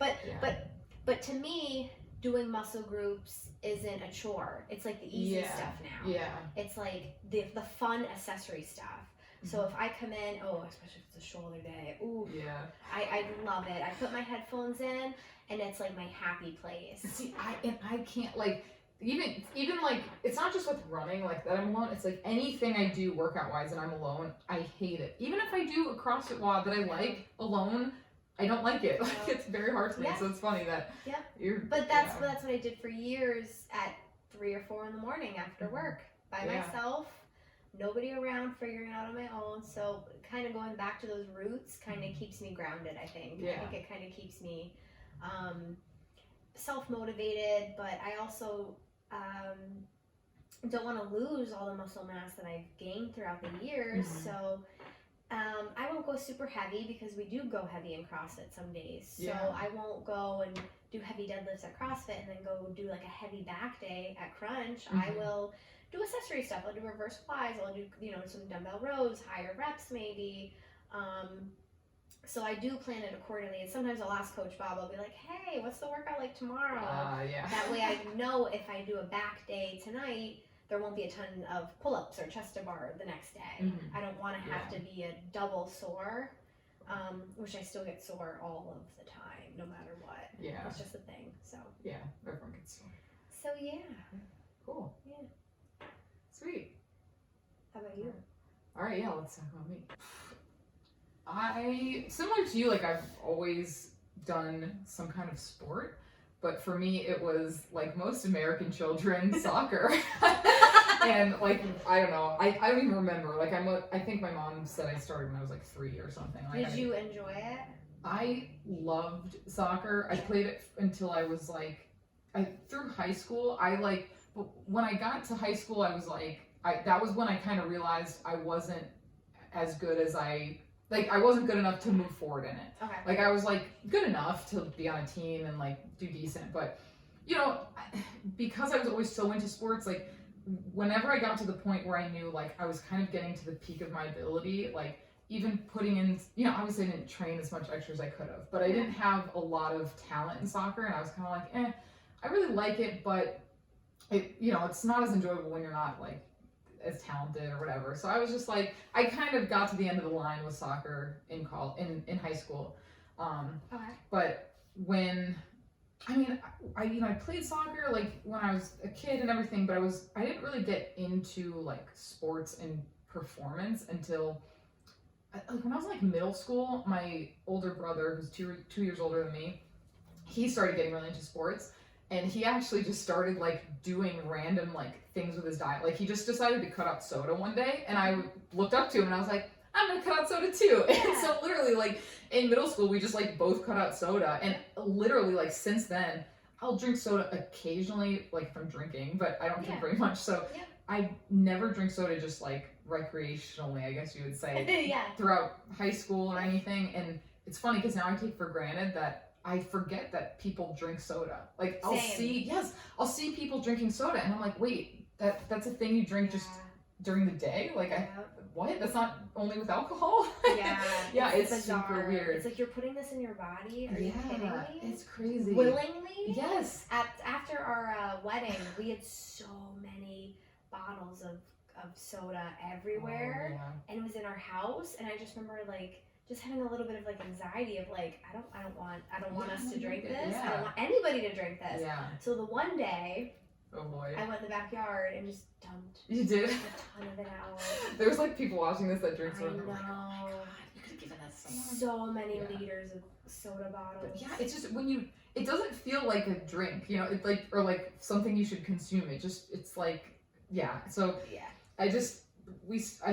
But to me, doing muscle groups isn't a chore. It's like the easy stuff now. Yeah. It's like the fun accessory stuff. So if I come in, especially if it's a shoulder day, I love it. I put my headphones in, and it's like my happy place. See, I can't like even like it's not just with running like that I'm alone. It's like anything I do workout wise and I'm alone, I hate it. Even if I do a CrossFit WOD that I like alone, I don't like it. Like it's very hard for me. So it's funny that you're. But that's what I did for years at 3 or 4 in the morning after work by myself. Nobody around, figuring it out on my own. So kind of going back to those roots kind of keeps me grounded, I think. I think it kind of keeps me self-motivated, but I also don't want to lose all the muscle mass that I've gained throughout the years. So I won't go super heavy because we do go heavy in CrossFit some days. So I won't go and do heavy deadlifts at CrossFit and then go do like a heavy back day at Crunch. I will do accessory stuff. I'll do reverse flies. I'll do, some dumbbell rows, higher reps maybe. So I do plan it accordingly. And sometimes I'll ask Coach Bob, I'll be like, hey, what's the workout like tomorrow? That way I know if I do a back day tonight, there won't be a ton of pull-ups or chest to bar the next day. I don't want to have to be a double sore which I still get sore all of the time, no matter what. Yeah. It's just a thing. So. Yeah, everyone gets sore. So yeah. Cool. Yeah. Sweet. How about you? All right, yeah, let's talk about me. Similar to you, like I've always done some kind of sport, but for me it was like most American children, soccer. And like, I don't know, I don't even remember. Like I think my mom said I started when I was like 3 or something. Like, Did you enjoy it? I loved soccer. I played it until I was like, through high school. But when I got to high school, I was like, that was when I kind of realized I wasn't as good as I wasn't good enough to move forward in it. Okay. Like I was like good enough to be on a team and like do decent, but you know, because I was always so into sports, like whenever I got to the point where I knew like I was kind of getting to the peak of my ability, like even putting in, you know, obviously I didn't train as much extra as I could have, but I didn't have a lot of talent in soccer, and I was kind of like, I really like it, but it, you know, it's not as enjoyable when you're not like as talented or whatever. So I was just like, I kind of got to the end of the line with soccer in high school. Okay. But when, I played soccer like when I was a kid and everything, but I didn't really get into like sports and performance until like when I was like middle school. My older brother, who's 2 years older than me, he started getting really into sports. And he actually just started like doing random like things with his diet. Like he just decided to cut out soda one day, and I looked up to him and I was like, I'm gonna cut out soda too. Yeah. And so literally like in middle school we just like both cut out soda, and literally like since then I'll drink soda occasionally like if I'm drinking, but I don't drink very much. So I never drink soda just like recreationally, I guess you would say, throughout high school or anything. And it's funny because now I take for granted that I forget that people drink soda. Like I'll see people drinking soda, and I'm like, wait, that's a thing you drink just during the day? Like what? That's not only with alcohol? Yeah, it's super weird. It's like you're putting this in your body. Are you kidding me? It's crazy. Willingly? Yes. After our wedding, we had so many bottles of soda everywhere, and it was in our house, and I just remember like just having a little bit of like anxiety of like I don't want us to drink this. I don't want anybody to drink this. Yeah. So the one day, oh boy, I went in the backyard and just dumped. You did? A ton of it out. There's like people watching this that drink soda. I know. Like, oh my god, you could have given us so many liters of soda bottles. But yeah, it's just it doesn't feel like a drink, you know, it's like, or like something you should consume. It's like, So I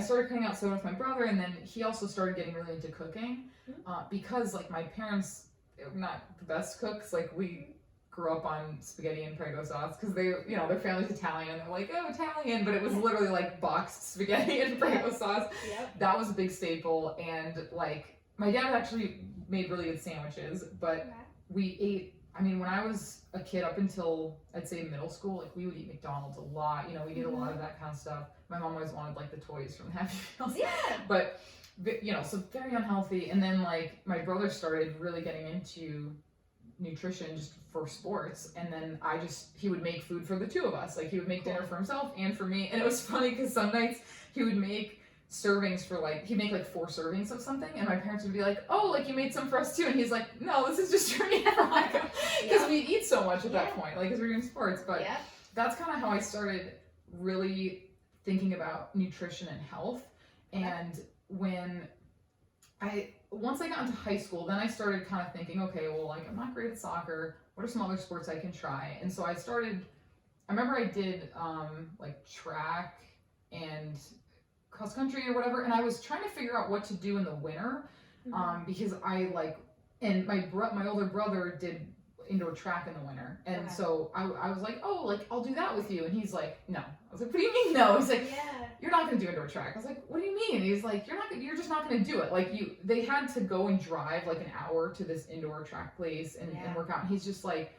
started cutting out soda with my brother, and then he also started getting really into cooking, because like my parents were not the best cooks. Like we grew up on spaghetti and Prego sauce because they, you know, their family's Italian. They're like, oh, Italian, but it was literally like boxed spaghetti and Prego sauce. That was a big staple, and like my dad actually made really good sandwiches, but we ate. I mean, when I was a kid, up until I'd say middle school, like we would eat McDonald's a lot. You know, we'd eat a lot of that kind of stuff. My mom always wanted like the toys from the Happy Meals. But you know, so very unhealthy. And then like my brother started really getting into nutrition just for sports, and then he would make food for the two of us. Like he would make dinner for himself and for me. And it was funny because some nights he would make servings for like, he'd make like 4 servings of something, and my parents would be like, oh, like you made some for us too, and he's like, no, this is just for me and Veronica, because we'd eat so much at that point, like because we were doing sports. But that's kind of how I started really thinking about nutrition and health. And once I got into high school, then I started kind of thinking, okay, well, like I'm not great at soccer, what are some other sports I can try? And so I remember I did like track and cross country or whatever, and I was trying to figure out what to do in the winter, because and my older brother did indoor track in the winter, and so I was like, oh, like I'll do that with you, and he's like, no. I was like, what do you mean no? He's like, you're not gonna do indoor track. I was like, what do you mean? And he's like, you're just not gonna do it. Like they had to go and drive like an hour to this indoor track place and work out, and he's just like,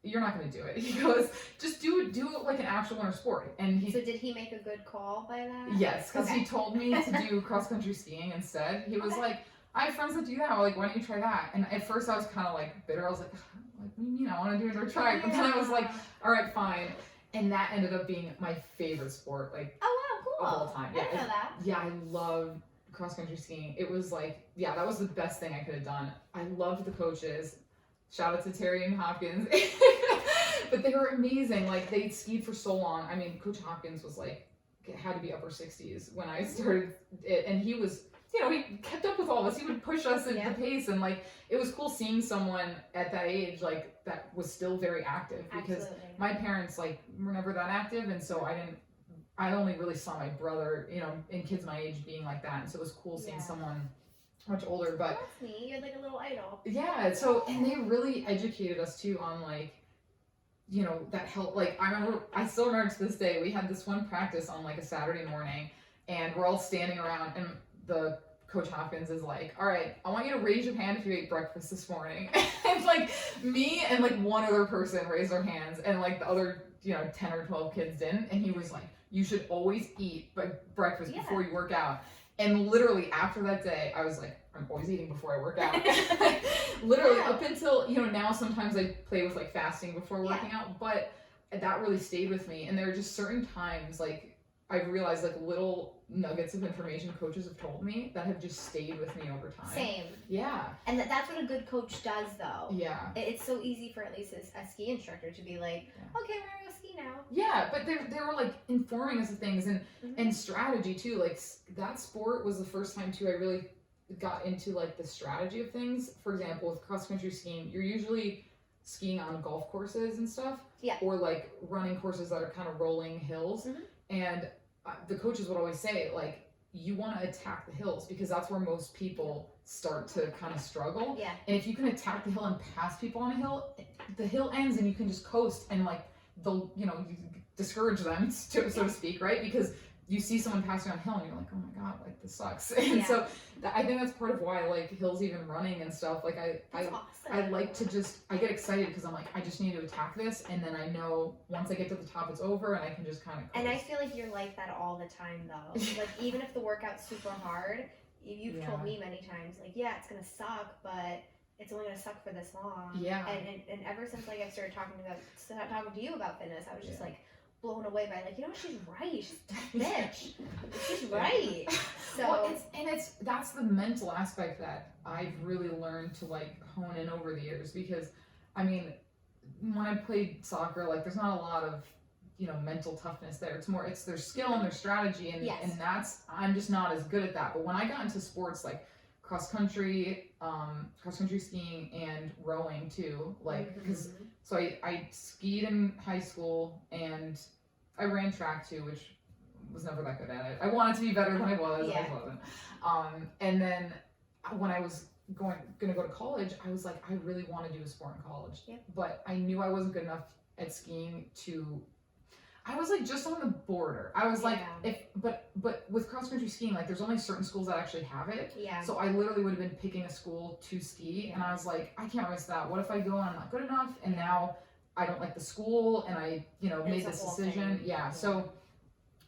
you're not going to do it. He goes, just do it like an actual winter sport. And so did he make a good call by that? Yes, because he told me to do cross-country skiing instead. He was like, I have friends that do that. Like, why don't you try that? And at first I was kind of like bitter. I was like, what do you mean? I want to do indoor track. But then I was like, all right, fine. And that ended up being my favorite sport, like, oh wow, cool. of all time. I didn't know that. Yeah, I love cross country skiing, it was like, yeah, that was the best thing I could have done. I loved the coaches. Shout out to Terry and Hopkins. But they were amazing. Like, they skied for so long. I mean, Coach Hopkins was like, had to be upper 60s when I started it. And he was, you know, he kept up with all of us. He would push us at the pace. And like, it was cool seeing someone at that age, like, that was still very active. Because my parents, like, were never that active. And so I only really saw my brother, you know, and kids my age being like that. And so it was cool seeing someone much older. But that's me. You're like a little idol. Yeah. So, and they really educated us too on like, you know, that helped. Like, I still remember to this day, we had this one practice on like a Saturday morning, and we're all standing around, and the Coach Hopkins is like, all right, I want you to raise your hand if you ate breakfast this morning. And like, me and like one other person raised our hands, and like the other, you know, 10 or 12 kids didn't. And he was like, you should always eat breakfast before you work out. And literally after that day, I was like, I'm always eating before I work out. Literally up until, you know, now sometimes I play with like fasting before working out, but that really stayed with me. And there are just certain times, like, I've realized like little nuggets of information coaches have told me that have just stayed with me over time. Same. Yeah. And that's what a good coach does, though. Yeah. It's so easy for at least a ski instructor to be like, okay, we're gonna go ski now. Yeah, but they were like informing us of things and strategy too. Like, that sport was the first time too I really got into like the strategy of things. For example, with cross country skiing, you're usually skiing on golf courses and stuff. Yeah. Or like running courses that are kind of rolling hills. And the coaches would always say, like, you want to attack the hills because that's where most people start to kind of struggle. Yeah. And if you can attack the hill and pass people on a hill, the hill ends and you can just coast and like they'll, you know, discourage them, so to speak, right? Because you see someone passing on a hill and you're like, oh my god, like, this sucks. And so I think that's part of why I like hills even running and stuff. Like, I like to just, I get excited because I'm like, I just need to attack this, and then I know once I get to the top it's over and I can just kind of coast. And I feel like you're like that all the time though. Like, even if the workout's super hard, you've told me many times, like, yeah, it's gonna suck, but it's only gonna suck for this long. Yeah. And ever since like I started talking to you about fitness, I was just like blown away by, like, you know, she's right. She's a tough bitch. She's right. So well, that's the mental aspect that I've really learned to like hone in over the years, because I mean, when I played soccer, like, there's not a lot of, you know, mental toughness there. It's more, it's their skill and their strategy, and that's, I'm just not as good at that. But when I got into sports like cross country skiing and rowing too, like, because so I skied in high school and I ran track too, which was never that good at it. I wanted to be better than I was. I wasn't. And then when I was gonna go to college, I was like, I really want to do a sport in college. But I knew I wasn't good enough at skiing to. I was like just on the border. I was like, but with cross country skiing, like, there's only certain schools that actually have it. Yeah. So I literally would have been picking a school to ski, and I was like, I can't risk that. What if I go and I'm not good enough, and now I don't like the school, and I, you know, made this decision. Yeah. So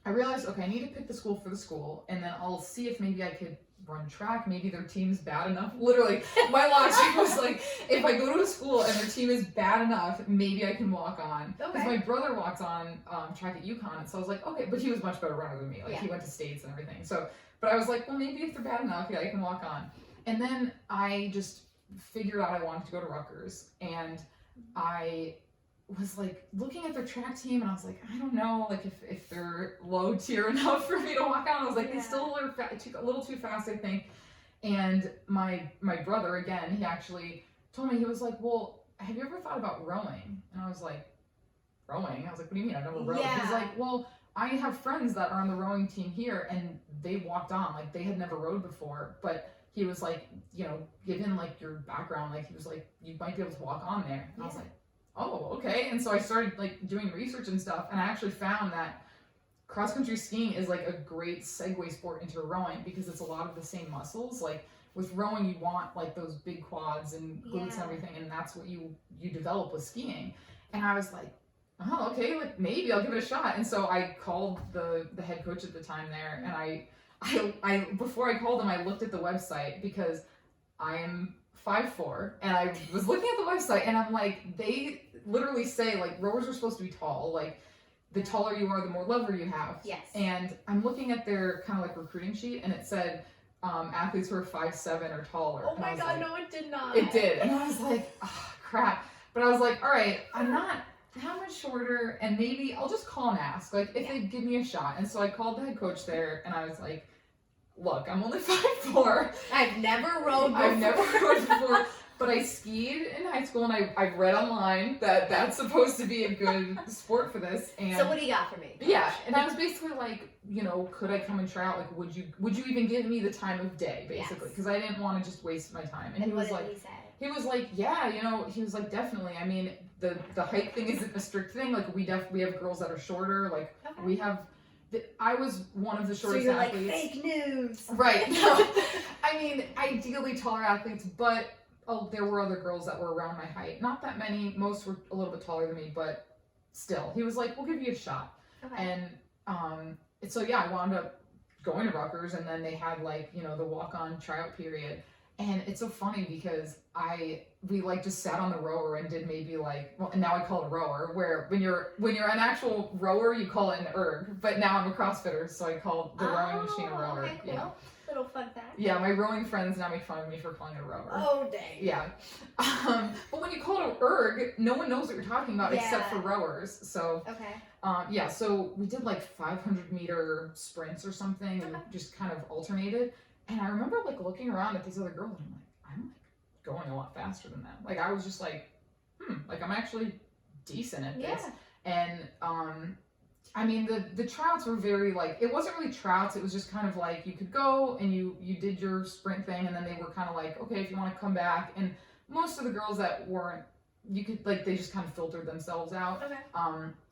I realized, okay, I need to pick the school for the school, and then I'll see if maybe I could run track. Maybe their team's bad enough. Literally, my logic was like, if I go to a school and their team is bad enough, maybe I can walk on. Because my brother walked on track at UConn, and so I was like, okay, but he was much better runner than me. Like, he went to states and everything. So, but I was like, well, maybe if they're bad enough, I can walk on. And then I just figured out I wanted to go to Rutgers, and I was like looking at their track team, and I was like, I don't know, like, if they're low tier enough for me to walk on. I was like, they still are a little too fast, I think. And my brother, again, he actually told me, he was like, well, have you ever thought about rowing? And I was like, rowing? I was like, what do you mean? I've never rowed. He's like, well, I have friends that are on the rowing team here, and they walked on, like, they had never rowed before, but he was like, you know, given like your background, like, he was like, you might be able to walk on there. And I was like, oh, okay. And so I started like doing research and stuff, and I actually found that cross-country skiing is like a great segue sport into rowing, because it's a lot of the same muscles. Like, with rowing, you want like those big quads and glutes and everything, and that's what you develop with skiing. And I was like, oh, okay, like, maybe I'll give it a shot. And so I called the head coach at the time there, and I before I called him, I looked at the website, because I'm 5'4", and I was looking at the website, and I'm like, they literally say, like, rowers are supposed to be tall. Like, the taller you are, the more lever you have. Yes. And I'm looking at their kind of like recruiting sheet, and it said, athletes who were 5'7" or taller. Oh my God, no, it did not. It did. And I was like, oh, crap. But I was like, all right, I'm not that much shorter, and maybe I'll just call and ask, like, if they'd give me a shot. And so I called the head coach there, and I was like, look, I'm only 5'4". I've never rowed before. But I skied in high school, and I read online that that's supposed to be a good sport for this. And so what do you got for me? Yeah, and I was basically like, you know, could I come and try out? Like, would you even give me the time of day, basically? Because I didn't want to just waste my time. And he was like, he was like, yeah, you know, he was like, definitely. I mean, the height thing isn't a strict thing. Like, we have girls that are shorter. Like, we have. I was one of the shortest athletes. So you're like, fake news. Right. No. I mean, ideally taller athletes, but there were other girls that were around my height. Not that many. Most were a little bit taller than me, but still. He was like, we'll give you a shot. Okay. And so, yeah, I wound up going to Rutgers, and then they had, like, you know, the walk-on tryout period. And it's so funny because we like just sat on the rower and did maybe like, well, and now I call it a rower, where when you're an actual rower, you call it an erg, but now I'm a CrossFitter, so I call the rowing machine a rower. Okay, cool. Yeah. Little fun fact. Yeah, my rowing friends now make fun of me for calling it a rower. Oh, dang. Yeah. But when you call it an erg, no one knows what you're talking about except for rowers. So, yeah, so we did like 500-meter sprints or something, and just kind of alternated. And I remember like looking around at these other girls, and I'm like going a lot faster than them. Like, I was just like, like, I'm actually decent at this. And I mean, the tryouts were very, like, it wasn't really tryouts. It was just kind of like you could go and you did your sprint thing, and then they were kind of like, okay, if you want to come back. And most of the girls that weren't, you could, like, they just kind of filtered themselves out.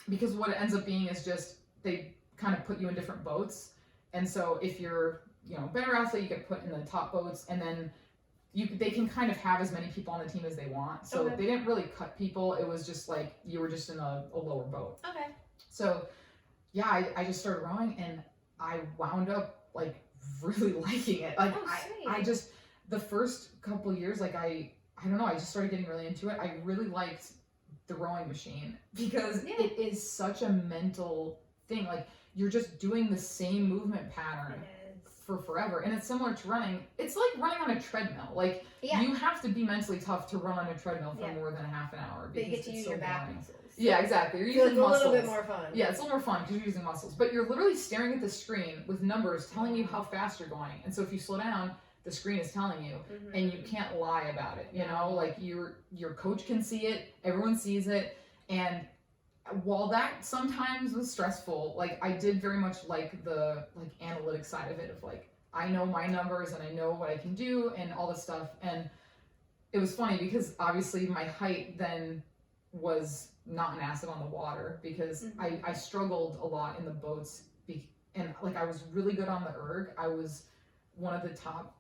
Because what it ends up being is just they kind of put you in different boats. And so if you're, you know, better athlete, you get put in the top boats, and then they can kind of have as many people on the team as they want. So they didn't really cut people. It was just like you were just in a lower boat. So yeah, I just started rowing, and I wound up like really liking it. Like, I just, the first couple years, like I don't know, I just started getting really into it. I really liked the rowing machine because it is such a mental thing. Like, you're just doing the same movement pattern for forever, and it's similar to running. It's like running on a treadmill. Like, you have to be mentally tough to run on a treadmill for more than a half an hour. But you get to use your back muscles. Yeah, exactly. You're using muscles. It's a little bit more fun. Yeah, it's a little more fun because you're using muscles. But you're literally staring at the screen with numbers telling you how fast you're going. And so if you slow down, the screen is telling you, and you can't lie about it. You know, like your coach can see it, everyone sees it, and while that sometimes was stressful, like, I did very much like the analytic side of it, of like, I know my numbers and I know what I can do and all this stuff. And it was funny because obviously my height then was not an asset on the water because I struggled a lot in the boats, and like, I was really good on the erg. I was one of the top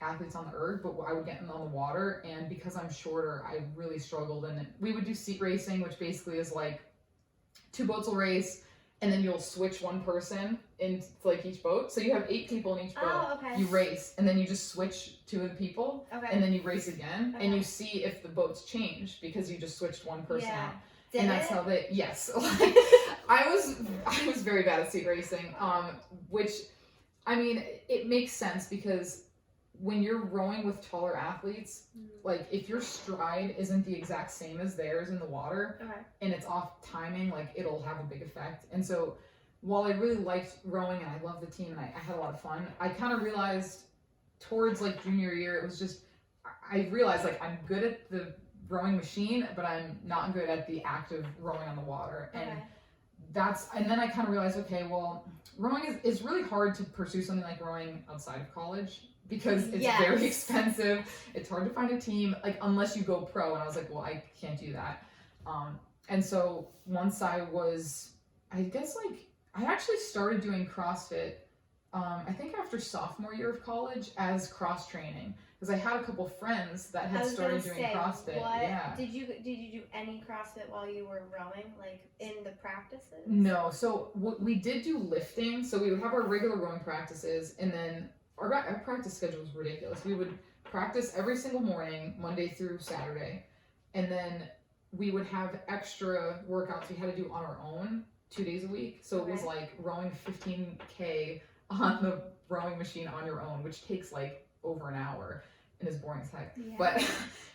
athletes on the erg, but I would get in on the water, and because I'm shorter, I really struggled. And we would do seat racing, which basically is like 2 boats will race, and then you'll switch one person into like each boat. So you have 8 people in each boat. You race, and then you just switch 2 of the people, and then you race again, and you see if the boats change because you just switched one person out. And that's how they, like, I was very bad at seat racing, which, I mean, it makes sense because when you're rowing with taller athletes, like, if your stride isn't the exact same as theirs in the water, and it's off timing, like, it'll have a big effect. And so while I really liked rowing and I loved the team and I had a lot of fun, I kind of realized towards like junior year, it was just, I realized like I'm good at the rowing machine, but I'm not good at the active rowing on the water. And and then I kind of realized, okay, well, rowing is really hard to pursue something like rowing outside of college because it's very expensive. It's hard to find a team, like, unless you go pro. And I was like, well, I can't do that. And so once I was, I guess, like, I actually started doing CrossFit, I think after sophomore year of college as cross training, because I had a couple friends that had started doing CrossFit. Did you do any CrossFit while you were rowing, like in the practices? No. So we did do lifting. So we would have our regular rowing practices, and then our practice schedule was ridiculous. We would practice every single morning, Monday through Saturday, and then we would have extra workouts we had to do on our own 2 days a week. So it was like rowing 15K on the rowing machine on your own, which takes like over an hour and is boring as heck. Yeah. But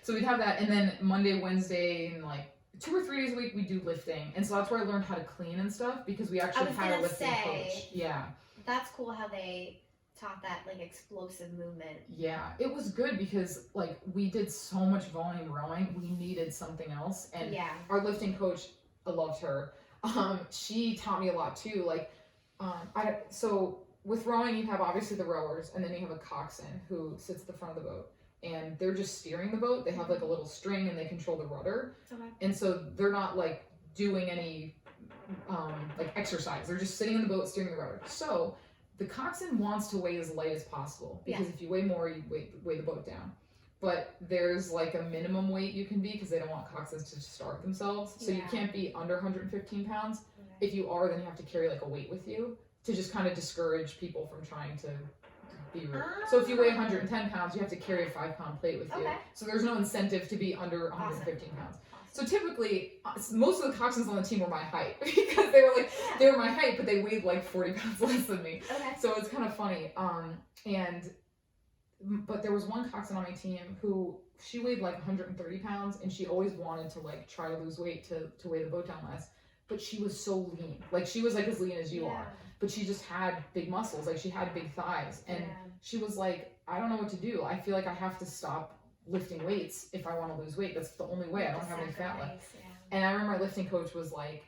so we'd have that, and then Monday, Wednesday, and like 2 or 3 days a week we do lifting, and so that's where I learned how to clean and stuff because we actually had a lifting coach. Yeah. That's cool how they taught that like explosive movement. Yeah, it was good because like we did so much volume rowing, we needed something else, and our lifting coach, I loved her. She taught me a lot too. Like, so with rowing you have obviously the rowers, and then you have a coxswain who sits at the front of the boat, and they're just steering the boat. They have like a little string and they control the rudder, and so they're not like doing any like exercise. They're just sitting in the boat steering the rudder. So the coxswain wants to weigh as light as possible because if you weigh more, you weigh the boat down. But there's like a minimum weight you can be because they don't want coxswains to starve themselves. So you can't be under 115 pounds. If you are, then you have to carry like a weight with you to just kind of discourage people from trying to be rude. So if you weigh 110 pounds, you have to carry a 5-pound plate with you. So there's no incentive to be under 115 pounds. So typically, most of the coxswains on the team were my height because they were my height, but they weighed like 40 pounds less than me. So it's kind of funny. But there was one coxswain on my team who she weighed like 130 pounds, and she always wanted to like try to lose weight to weigh the boat down less. But she was so lean. Like she was like as lean as you are, but she just had big muscles. Like she had big thighs, and she was like, I don't know what to do. I feel like I have to stop lifting weights if I want to lose weight. That's the only way. I don't have any fat left. And I remember my lifting coach was like,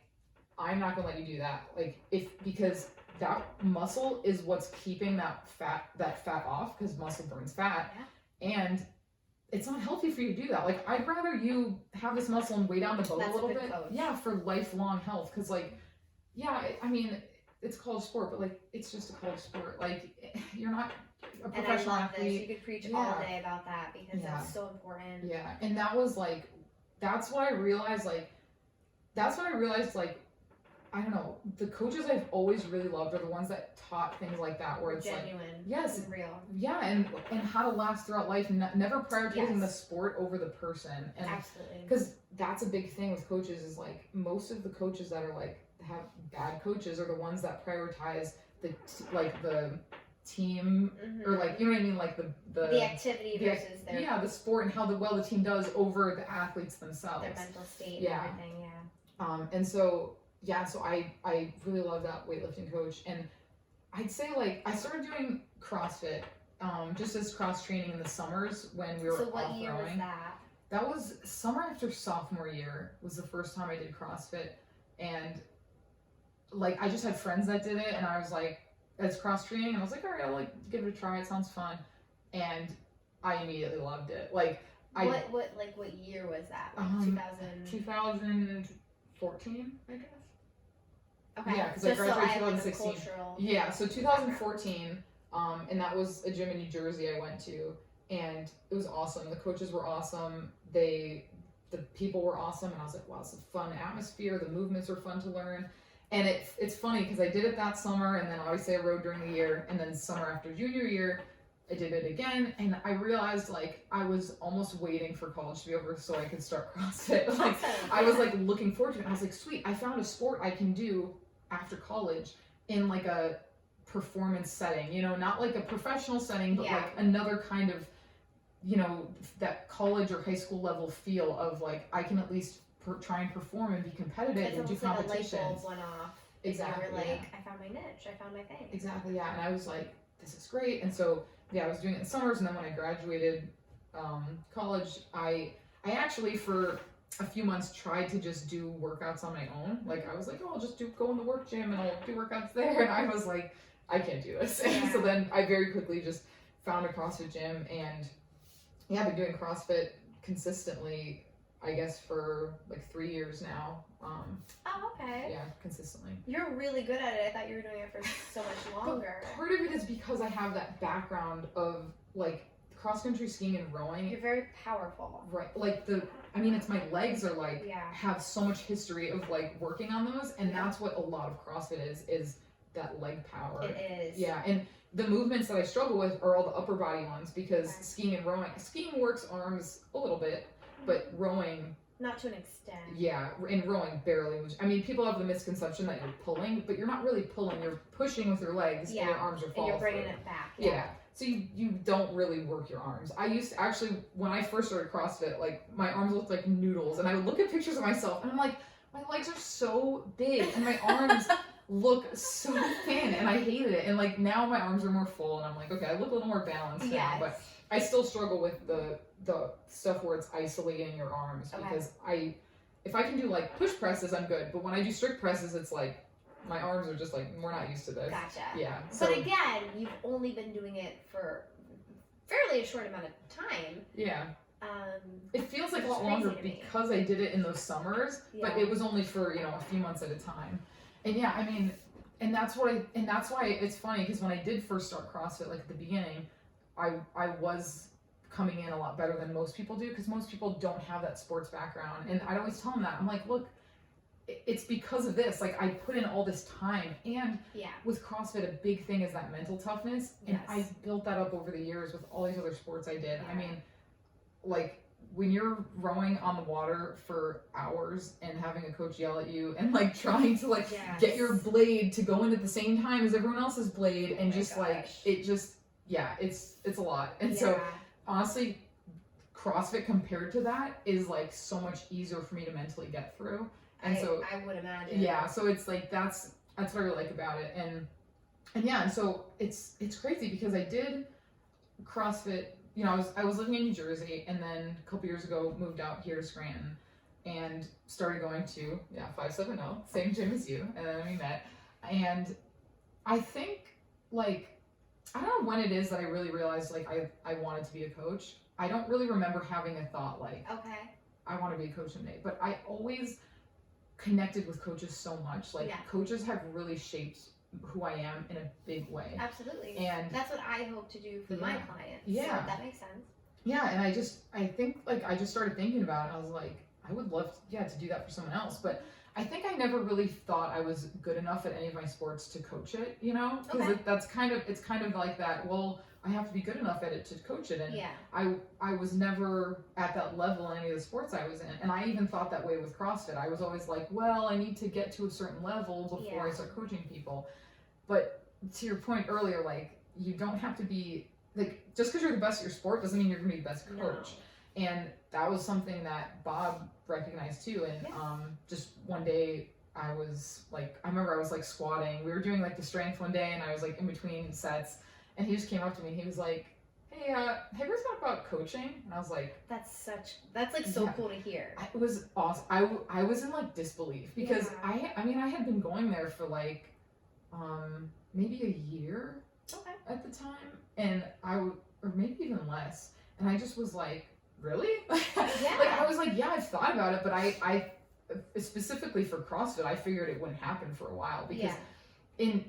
I'm not gonna let you do that. Like because that muscle is what's keeping that fat off, because muscle burns fat, and it's not healthy for you to do that. Like I'd rather you have this muscle and weigh down the boat a little bit. Yeah, for lifelong health. Because like, I mean, it's a college sport, but like it's just a college sport. Like you're not a professional athlete. You could preach all day about that because that's so important. Yeah, and that was like, that's when I realized like, I don't know, the coaches I've always really loved are the ones that taught things like that, where it's genuine, like, and real. Yeah, and how to last throughout life, never prioritizing the sport over the person. And absolutely. Because that's a big thing with coaches is like, most of the coaches that are like, have bad coaches are the ones that prioritize the team, or like, you know what I mean, like the activity versus the sport and how well the team does over the athletes themselves, their mental state, and everything. And so I really love that weightlifting coach, and I'd say like I started doing CrossFit just as cross training in the summers when we were So what year was that? That was summer after sophomore year was the first time I did CrossFit, and like I just had friends that did it, and I was like, as cross training, and I was like, all right, I'll like give it a try. It sounds fun, and I immediately loved it. Like what year was that? Like 2014, I guess. Okay. Yeah, because I graduated 2016. So 2014, and that was a gym in New Jersey I went to, and it was awesome. The coaches were awesome. The people were awesome, and I was like, wow, it's a fun atmosphere. The movements were fun to learn. And it's funny because I did it that summer, and then obviously I rode during the year, and then summer after junior year, I did it again, and I realized like I was almost waiting for college to be over so I could start CrossFit. Like I was like looking forward to it. I was like, sweet, I found a sport I can do after college in like a performance setting, you know, not like a professional setting, but like another kind of, you know, that college or high school level feel of like I can at least try and perform and be competitive and do competitions. Like a light bulb went off. Exactly. You were like, I found my niche. I found my thing. Exactly. Yeah. And I was like, this is great. And so I was doing it in summers, and then when I graduated college, I actually for a few months tried to just do workouts on my own. Like I was like, oh, I'll just go in the work gym and I'll do workouts there. And I was like, I can't do this. And so then I very quickly just found a CrossFit gym, and I've been doing CrossFit consistently, I guess, for like 3 years now. Okay. Yeah, consistently. You're really good at it. I thought you were doing it for so much longer. But part of it is because I have that background of like cross-country skiing and rowing. You're very powerful. Right. Like it's my legs are like, have so much history of like working on those, and that's what a lot of CrossFit is that leg power. It is. Yeah, and the movements that I struggle with are all the upper body ones, because skiing and rowing, skiing works arms a little bit, but rowing Not to an extent. Yeah, and rowing barely. I mean, people have the misconception that you're pulling, but you're not really pulling. You're pushing with your legs, and your arms are falling. And you're bringing it back. Yeah. So you don't really work your arms. I used to actually, when I first started CrossFit, like my arms looked like noodles, and I would look at pictures of myself, and I'm like, my legs are so big, and my arms look so thin, and I hated it. And like now my arms are more full, and I'm like, okay, I look a little more balanced now, but I still struggle with the stuff where it's isolating your arms because if I can do like push presses, I'm good, but when I do strict presses, it's like my arms are just like, we're not used to this. Gotcha. Yeah. But again, you've only been doing it for fairly a short amount of time. Yeah. It feels like a lot longer because I did it in those summers, but it was only for, a few months at a time. And yeah, I mean, and that's why it's funny because when I did first start CrossFit, like at the beginning, I was coming in a lot better than most people do because most people don't have that sports background. And I'd always tell them that. I'm like, look, it's because of this. Like I put in all this time, and with CrossFit, a big thing is that mental toughness. And I built that up over the years with all these other sports I did. I mean, like when you're rowing on the water for hours and having a coach yell at you and like trying to like get your blade to go in at the same time as everyone else's blade and it's a lot. And so honestly, CrossFit compared to that is like so much easier for me to mentally get through. And I would imagine. Yeah, so it's like that's what I really like about it. And so it's crazy because I did CrossFit. I was living in New Jersey, and then a couple years ago moved out here to Scranton and started going to 570, same gym as you, and then we met. And I think like I don't know when it is that I really realized like I wanted to be a coach. I don't really remember having a thought like I want to be a coach someday, but I always connected with coaches so much. Like coaches have really shaped who I am in a big way. Absolutely. And that's what I hope to do for my clients. Yeah. So that makes sense. Yeah, and I think like I just started thinking about it. I was like, I would love to do that for someone else, but I think I never really thought I was good enough at any of my sports to coach it, because it's kind of like that, well, I have to be good enough at it to coach it. And I was never at that level in any of the sports I was in. And I even thought that way with CrossFit. I was always like, well, I need to get to a certain level before I start coaching people. But to your point earlier, like, you don't have to be, like, just because you're the best at your sport doesn't mean you're going to be the best coach. No. And that was something that Bob recognized too. And just one day I remember I was like squatting. We were doing like the strength one day, and I was like in between sets. And he just came up to me and he was like, hey, have you ever thought about coaching? And I was like, that's like so cool to hear. It was awesome. I was in like disbelief because I had been going there for like maybe a year at the time, and or maybe even less. And I just was like, really? Like I was like, I've thought about it, but I specifically for CrossFit, I figured it wouldn't happen for a while because in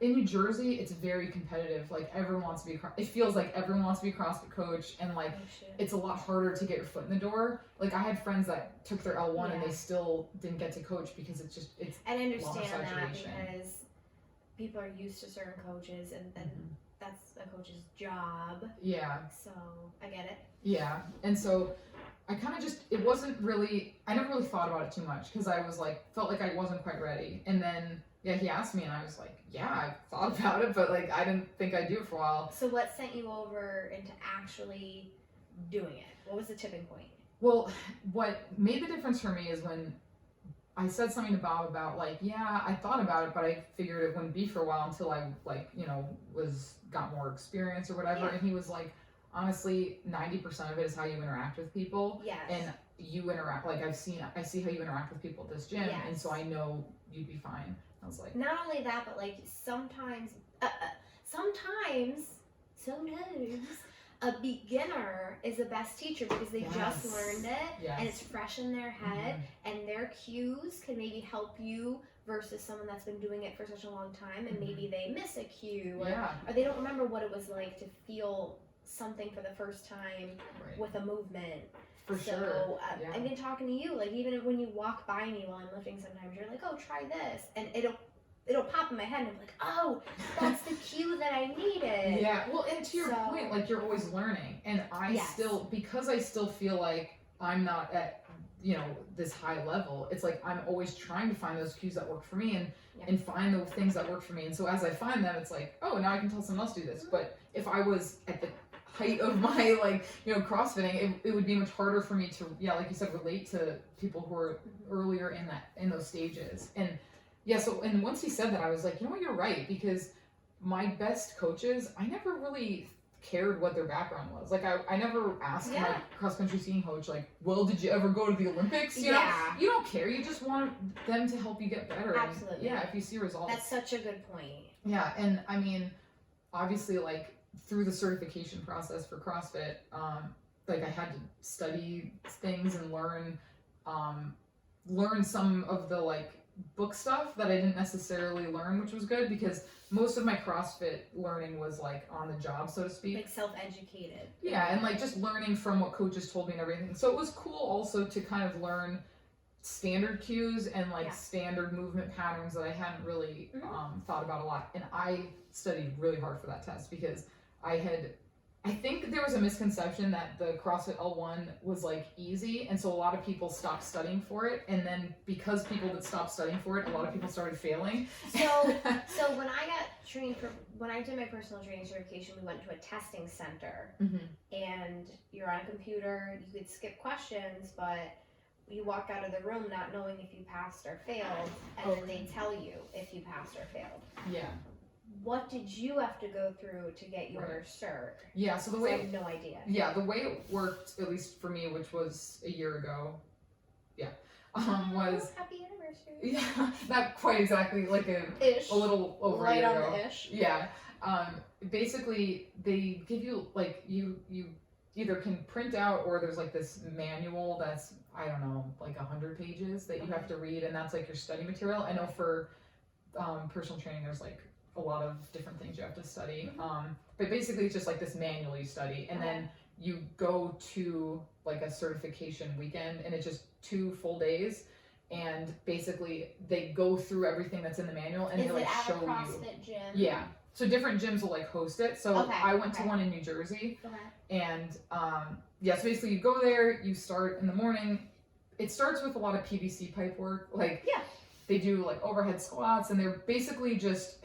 New Jersey, it's very competitive. Like everyone wants to be. It feels like everyone wants to be a CrossFit coach, and like it's a lot harder to get your foot in the door. Like I had friends that took their L1 and they still didn't get to coach because it's I understand that because people are used to certain coaches, and then that's a coach's job. Yeah. So I get it. Yeah, and so I kind of I never really thought about it too much because I was like, felt like I wasn't quite ready. And then, he asked me and I was like, I thought about it, but like, I didn't think I'd do it for a while. So what sent you over into actually doing it? What was the tipping point? Well, what made the difference for me is when I said something to Bob about like, I thought about it, but I figured it wouldn't be for a while until I got more experience or whatever. And he was like, honestly, 90% of it is how you interact with people. Yes. And you interact, like I see how you interact with people at this gym, and so I know you'd be fine. I was like, not only that, but like sometimes a beginner is the best teacher because they just learned it and it's fresh in their head, and their cues can maybe help you versus someone that's been doing it for such a long time and maybe they miss a cue or they don't remember what it was like to feel something for the first time with a movement. For sure. I've been talking to you, like even when you walk by me while I'm lifting, sometimes you're like, oh, try this, and it'll pop in my head and I'm like, oh, that's the cue that I needed. Yeah, well, and to your point, like you're always learning, and I still feel like I'm not at this high level, it's like I'm always trying to find those cues that work for me Yeah. and find the things that work for me. And so as I find them, it's like, oh, now I can tell someone else to do this. But if I was at the height of my CrossFitting, it would be much harder for me to, like you said, relate to people who are earlier in those stages. And and once he said that, I was like, you know what, you're right, because my best coaches, I never really cared what their background was. Like I never asked my cross country skiing coach, like, well, did you ever go to the Olympics? You know, you don't care. You just want them to help you get better. Absolutely. And, if you see results. That's such a good point. Yeah, and I mean, obviously, like through the certification process for CrossFit, like I had to study things and learn some of the like book stuff that I didn't necessarily learn, which was good because most of my CrossFit learning was like on the job, so to speak. Like self-educated. Yeah, and like just learning from what coaches told me and everything. So it was cool also to kind of learn standard cues and like standard movement patterns that I hadn't really thought about a lot. And I studied really hard for that test because I think there was a misconception that the CrossFit L1 was like easy, and so a lot of people stopped studying for it, and then because people that stopped studying for it, a lot of people started failing. So when I got trained when I did my personal training certification, we went to a testing center, and you're on a computer, you could skip questions, but you walk out of the room not knowing if you passed or failed, and then they tell you if you passed or failed. Yeah. What did you have to go through to get your cert? Yeah, so the way I have no idea. Yeah, the way it worked, at least for me, which was a year ago, was happy anniversary. Yeah, not quite exactly, like a little over a year ago. On the ish. Yeah. Basically, they give you like you either can print out or there's like this manual that's I don't know like 100 pages that you have to read, and that's like your study material. I know for personal training, there's like a lot of different things you have to study. But basically it's just like this manual you study, and then you go to like a certification weekend, and it's just 2 full days, and basically they go through everything that's in the manual, and they like show you. Is it at a CrossFit gym? Yeah. So different gyms will like host it. So I went to one in New Jersey, and so basically you go there, you start in the morning. It starts with a lot of PVC pipe work, like they do like overhead squats, and they're basically just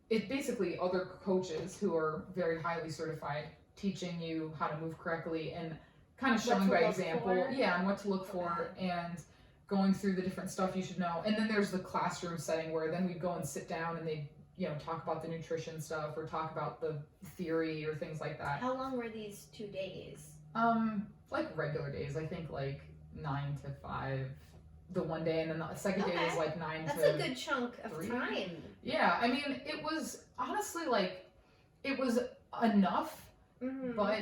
basically other coaches who are very highly certified teaching you how to move correctly and kind of showing by example, and what to look for and going through the different stuff you should know. And then there's the classroom setting where then we'd go and sit down and they talk about the nutrition stuff or talk about the theory or things like that. How long were these 2 days? Like regular days, I think like 9 to 5 the one day, and then the second day was like 9 That's to a good chunk of 3. time. Yeah, I mean, it was honestly like, it was enough, but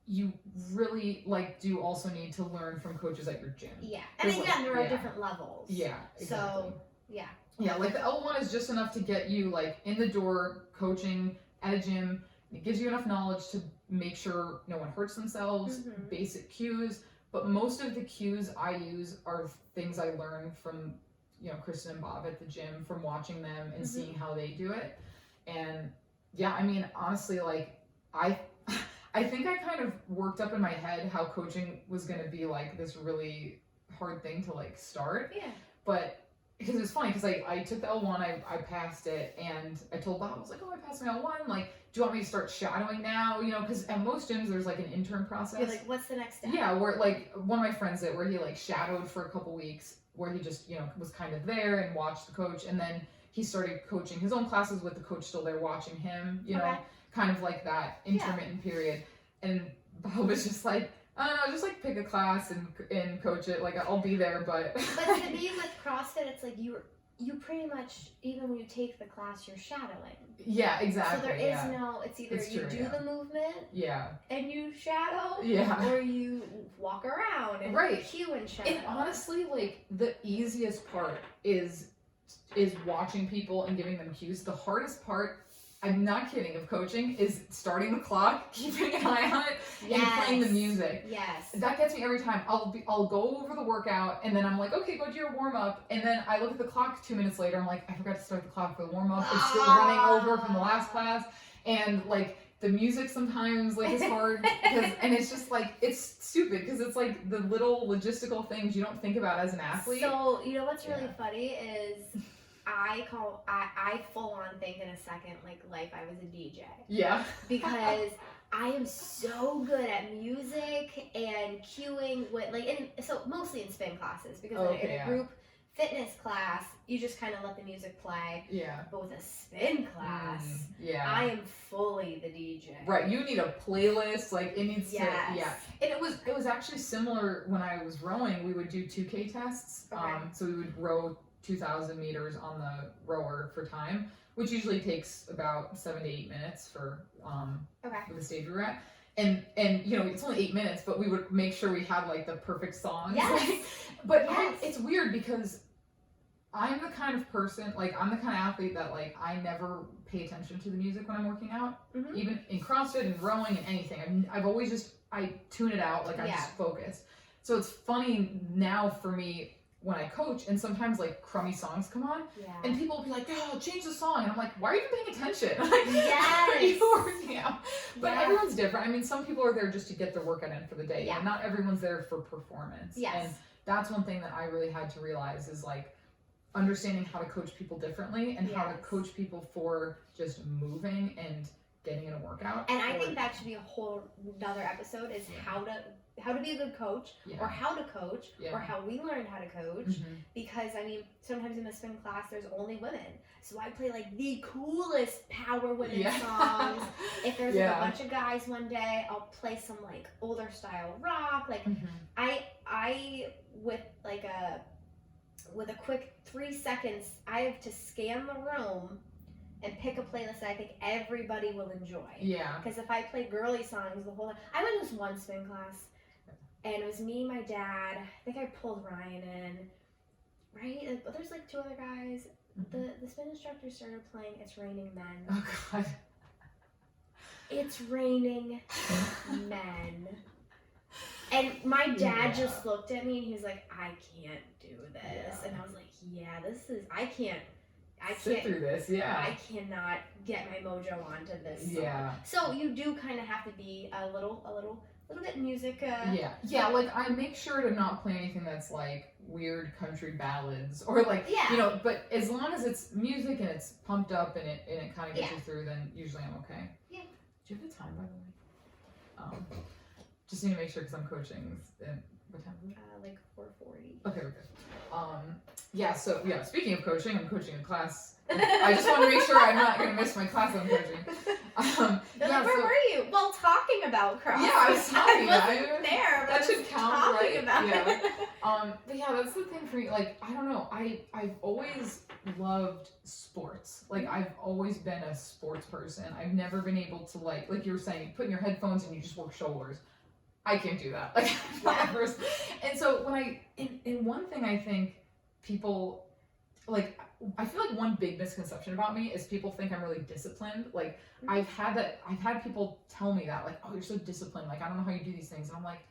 you really like do also need to learn from coaches at your gym. Yeah, and again, there are different levels. Yeah, exactly. So, Yeah, like the L1 is just enough to get you like in the door coaching at a gym. It gives you enough knowledge to make sure no one hurts themselves, basic cues. But most of the cues I use are things I learned from, Kristen and Bob at the gym, from watching them and seeing how they do it. And I mean, honestly, like I think I kind of worked up in my head how coaching was going to be like this really hard thing to like start. Yeah. But because it's funny because I took the L1, I passed it, and I told Bob, I was like, oh, I passed my L1, like, do you want me to start shadowing now? Because at most gyms there's like an intern process. You're like, what's the next step? Yeah, where like one of my friends did, where he like shadowed for a couple weeks, where he just was kind of there and watched the coach, and then he started coaching his own classes with the coach still there watching him, kind of like that intermittent period. And Bob was just like, I don't know, just like pick a class and coach it. Like I'll be there, but. But to be with CrossFit, it's like you pretty much, even when you take the class, you're shadowing. Yeah, exactly. So there is no. It's either you do the movement. Yeah. And you shadow. Yeah. Or you walk around and cue and shadow. And honestly, like the easiest part is watching people and giving them cues. The hardest part, I'm not kidding, of coaching is starting the clock, keeping an eye on it, and playing the music. Yes. That gets me every time. I'll go over the workout, and then I'm like, okay, go do your warm up, and then I look at the clock 2 minutes later. I'm like, I forgot to start the clock for the warm up. It's still running over from the last class, and like the music sometimes like is hard and it's just like it's stupid because it's like the little logistical things you don't think about as an athlete. So you know what's really funny is I full on think in a second like I was a DJ. Yeah. Because I am so good at music and cueing with so mostly in spin classes because in a group fitness class you just kind of let the music play. Yeah. But with a spin class, I am fully the DJ. Right. You need a playlist. Like it needs to. Yeah. And it was actually similar when I was rowing. We would do 2K tests. Okay. So we would row 2,000 meters on the rower for time, which usually takes about 7 to 8 minutes for the stage we were at. And you know, it's only 8 minutes, but we would make sure we had like the perfect songs. Yes. But it's weird because I'm the kind of person, like I'm the kind of athlete that like I never pay attention to the music when I'm working out, even in CrossFit and rowing and anything. I've always I tune it out, like I'm just focused. So it's funny now for me when I coach and sometimes like crummy songs come on and people will be like, oh, change the song. And I'm like, why are you even paying attention? Like, are you working out? But everyone's different. I mean, some people are there just to get their workout in for the day. And not everyone's there for performance. Yes. And that's one thing that I really had to realize is like understanding how to coach people differently and how to coach people for just moving and getting in a workout. And I think that should be a whole another episode is how to be a good coach or how to coach or how we learned how to coach because I mean sometimes in the spin class there's only women, so I play like the coolest power women songs. If there's like a bunch of guys one day, I'll play some like older style rock. Like I with a quick 3 seconds I have to scan the room and pick a playlist that I think everybody will enjoy. Yeah. Because if I play girly songs the whole time, I went to this one spin class, and it was me and my dad. I think I pulled Ryan in, right? But there's like 2 other guys. The spin instructor started playing "It's Raining Men." Oh God. It's raining men. And my dad just looked at me and he was like, "I can't do this," and I was like, "Yeah, this is I can't sit through this, I cannot get my mojo onto this song." Yeah. So you do kind of have to be a little bit music. Yeah. Like I make sure to not play anything that's like weird country ballads or like you know. But as long as it's music and it's pumped up and it kind of gets you through, then usually I'm okay. Yeah. Do you have the time by the way? Just need to make sure because I'm coaching. What time is it? Like 4:40. Okay, we're good. So speaking of coaching, I'm coaching a class. I just want to make sure I'm not going to miss my class I'm coaching. Where were you? Well, talking about CrossFit. Yeah, I was talking about it. There, but that should count, talking right? About it. But yeah, that's the thing for me. Like, I don't know. I've always loved sports. Like, I've always been a sports person. I've never been able to like you were saying, you put in your headphones and you just work shoulders. I can't do that. Like, and so when and one thing I think people, like, I feel like one big misconception about me is people think I'm really disciplined. Like, I've had people tell me that, like, oh, you're so disciplined. Like, I don't know how you do these things. And I'm like,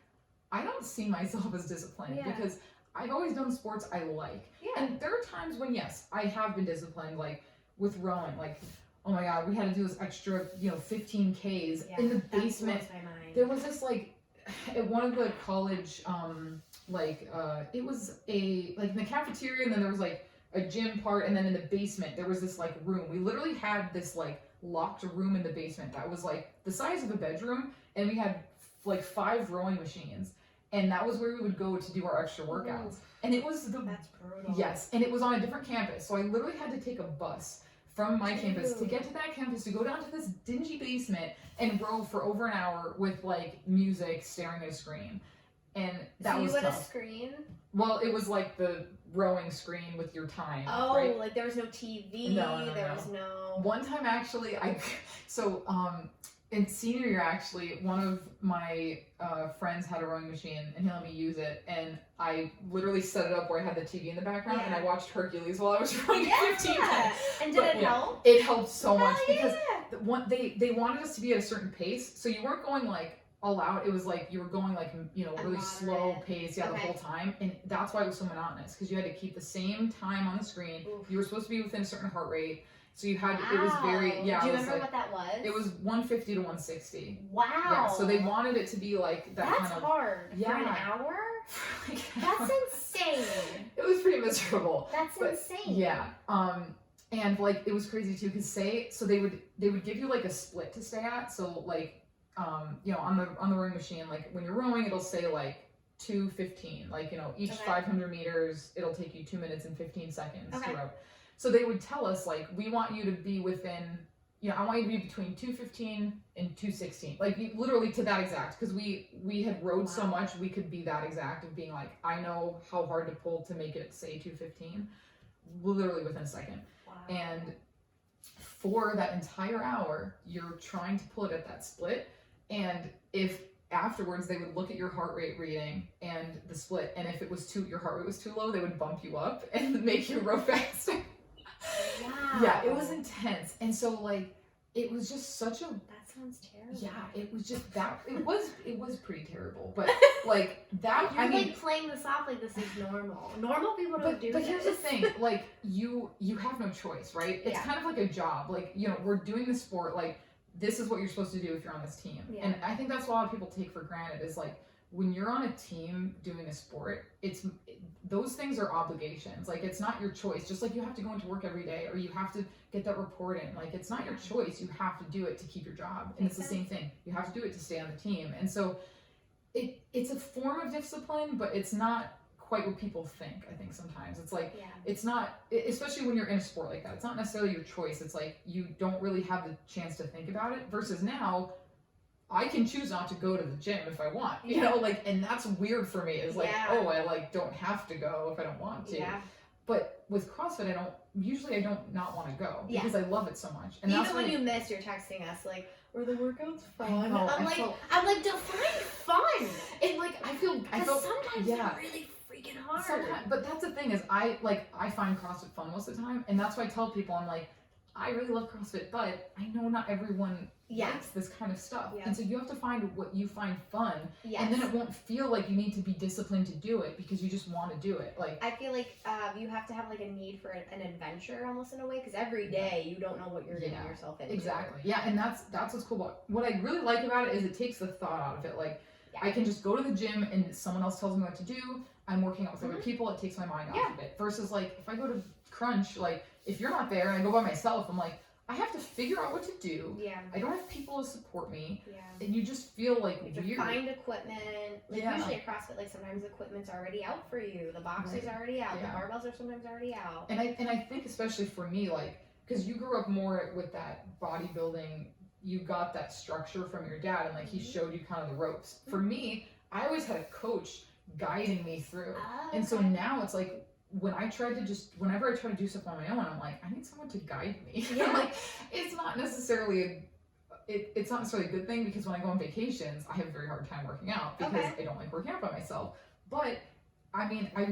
I don't see myself as disciplined because I've always done sports I like. Yeah. And there are times when, yes, I have been disciplined, like with rowing, like, oh my God, we had to do this extra, 15 Ks in the basement. There was this like, at one of the college, it was in the cafeteria, and then there was like a gym part, and then in the basement there was this like room. We literally had this like locked room in the basement that was like the size of a bedroom, and we had like 5 rowing machines, and that was where we would go to do our extra workouts. And it was that's brutal. Yes, and it was on a different campus, so I literally had to take a bus from my campus to get to that campus, to go down to this dingy basement and row for over an hour with like music, staring at a screen. And that was tough. A screen? Well, it was like the rowing screen with your time. Oh, right? Like there was no TV. No. There was no. One time actually, in senior year, actually, one of my friends had a rowing machine, and he let me use it, and I literally set it up where I had the TV in the background, and I watched Hercules while I was rowing 15 times. And did it help? It helped so much because they wanted us to be at a certain pace, so you weren't going like all out. It was like you were going like really slow pace the whole time, and that's why it was so monotonous, because you had to keep the same time on the screen. You were supposed to be within a certain heart rate. So you had, it was very, Do you remember what that was? It was 150 to 160. Wow. Yeah, so they wanted it to be like that. That's kind of hard. Yeah. For an hour? That's insane. It was pretty miserable. That's insane. Yeah. And like it was crazy too, because so they would give you like a split to stay at. So like you know, on the rowing machine, like when you're rowing, it'll say like 2:15. Like, you know, each 500 meters, it'll take you 2 minutes and 15 seconds to row. So they would tell us like, we want you to be within, you know, I want you to be between 2:15 and 2:16. Like literally to that exact, because we had rowed so much, we could be that exact of being like, I know how hard to pull to make it say 2:15, literally within a second. And for that entire hour, you're trying to pull it at that split. And if afterwards they would look at your heart rate reading and the split, and if it was your heart rate was too low, they would bump you up and make you row faster. Wow. Yeah, it was intense. And so like, it was just such a, that sounds terrible. yeah, it was just that, it was pretty terrible, but like that, You're like playing this off like this is normal. Normal people don't do this. But here's the thing, like you have no choice, right? It's kind of like a job. Like, you know, we're doing the sport, like this is what you're supposed to do if you're on this team. Yeah. And I think that's what a lot of people take for granted is like, when you're on a team doing a sport, those things are obligations. Like, it's not your choice. Just like you have to go into work every day, or you have to get that report in. Like, it's not your choice. You have to do it to keep your job. And it's the same thing. You have to do it to stay on the team. And so it's a form of discipline, but it's not quite what people think. I think sometimes it's like, it's not, especially when you're in a sport like that, it's not necessarily your choice. It's like, you don't really have the chance to think about it, versus now, I can choose not to go to the gym if I want, you know, like, and that's weird for me. It's like, oh, I like don't have to go if I don't want to. Yeah. But with CrossFit, I don't not want to go because I love it so much. And even when you miss, you're texting us like, were the workouts fun? I'm like, define fun. And like, I feel sometimes they're really freaking hard. But that's the thing is, I find CrossFit fun most of the time, and that's why I tell people, I'm like, I really love CrossFit, but I know not everyone likes this kind of stuff. And so you have to find what you find fun. And then it won't feel like you need to be disciplined to do it because you just want to do it. Like, I feel like you have to have like a need for an adventure almost in a way, because every day you don't know what you're getting yourself into. Exactly. Yeah, and that's what's cool about what I really like about it is it takes the thought out of it. Like, I can just go to the gym and someone else tells me what to do. I'm working out with other people. It takes my mind off of it. Versus like, if I go to Crunch, like, if you're not there and I go by myself, I'm like, I have to figure out what to do. I don't have people to support me. And you just feel like you have to find equipment. Like usually at CrossFit, like sometimes the equipment's already out for you. The box is already out. The barbells are sometimes already out. And I think especially for me, like, because you grew up more with that bodybuilding, you got that structure from your dad, and like he showed you kind of the ropes. For me, I always had a coach guiding me through. And so now it's like, whenever I try to do stuff on my own, I'm like, I need someone to guide me. Like, it's not necessarily a good thing, because when I go on vacations, I have a very hard time working out because I don't like working out by myself. But I mean, I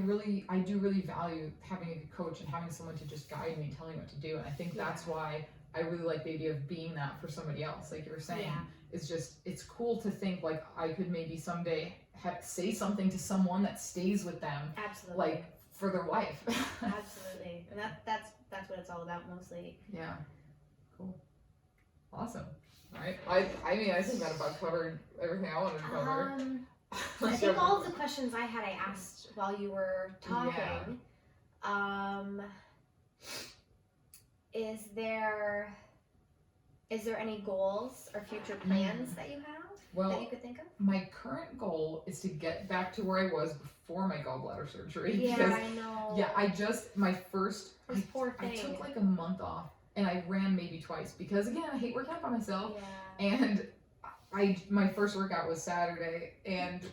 do really value having a good coach and having someone to just guide me and tell me what to do. And I think that's why I really like the idea of being that for somebody else. Like you were saying, it's cool to think like I could maybe someday say something to someone that stays with them. Absolutely. Like, for their life. Absolutely. And that's what it's all about mostly. Yeah. Cool. Awesome. All right. I mean, I think that about covered everything I wanted to cover. I think all of the questions I had, I asked while you were talking. Is there any goals or future plans that you have that you could think of? My current goal is to get back to where I was before my gallbladder surgery. Yeah, because, I know. Yeah, I took like a month off, and I ran maybe twice because, again, I hate working out by myself. Yeah. And my first workout was Saturday, and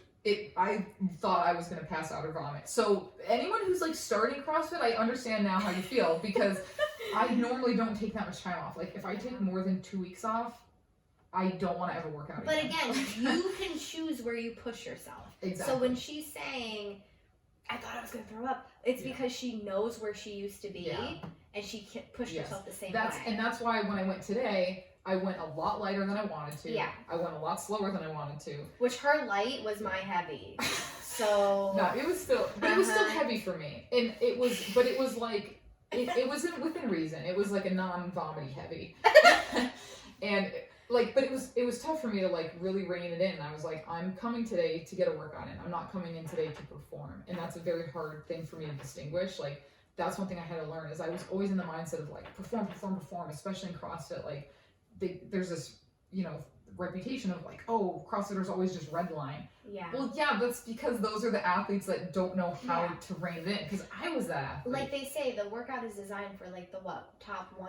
I thought I was going to pass out or vomit. So anyone who's like starting CrossFit, I understand now how you feel, because I normally don't take that much time off. Like, if I take more than 2 weeks off, I don't want to ever work out again. But again, you can choose where you push yourself. Exactly. So when she's saying, I thought I was going to throw up, it's because she knows where she used to be, and she can't push herself the same way. And that's why when I went today, I went a lot lighter than I wanted to. Yeah. I went a lot slower than I wanted to. Which her light was my heavy. So no, it was still heavy for me. And it was like, it was within reason. It was like a non-vomity heavy. And like, but it was tough for me to like really rein it in. I was like, I'm coming today to get a workout in. I'm not coming in today to perform. And that's a very hard thing for me to distinguish. Like, that's one thing I had to learn is I was always in the mindset of like perform, especially in CrossFit. Like there's this, you know, reputation of like, oh, CrossFitters always just redline. Yeah. Well, yeah, that's because those are the athletes that don't know how to rein it in. Because I was that athlete. Like they say, the workout is designed for like the top 1%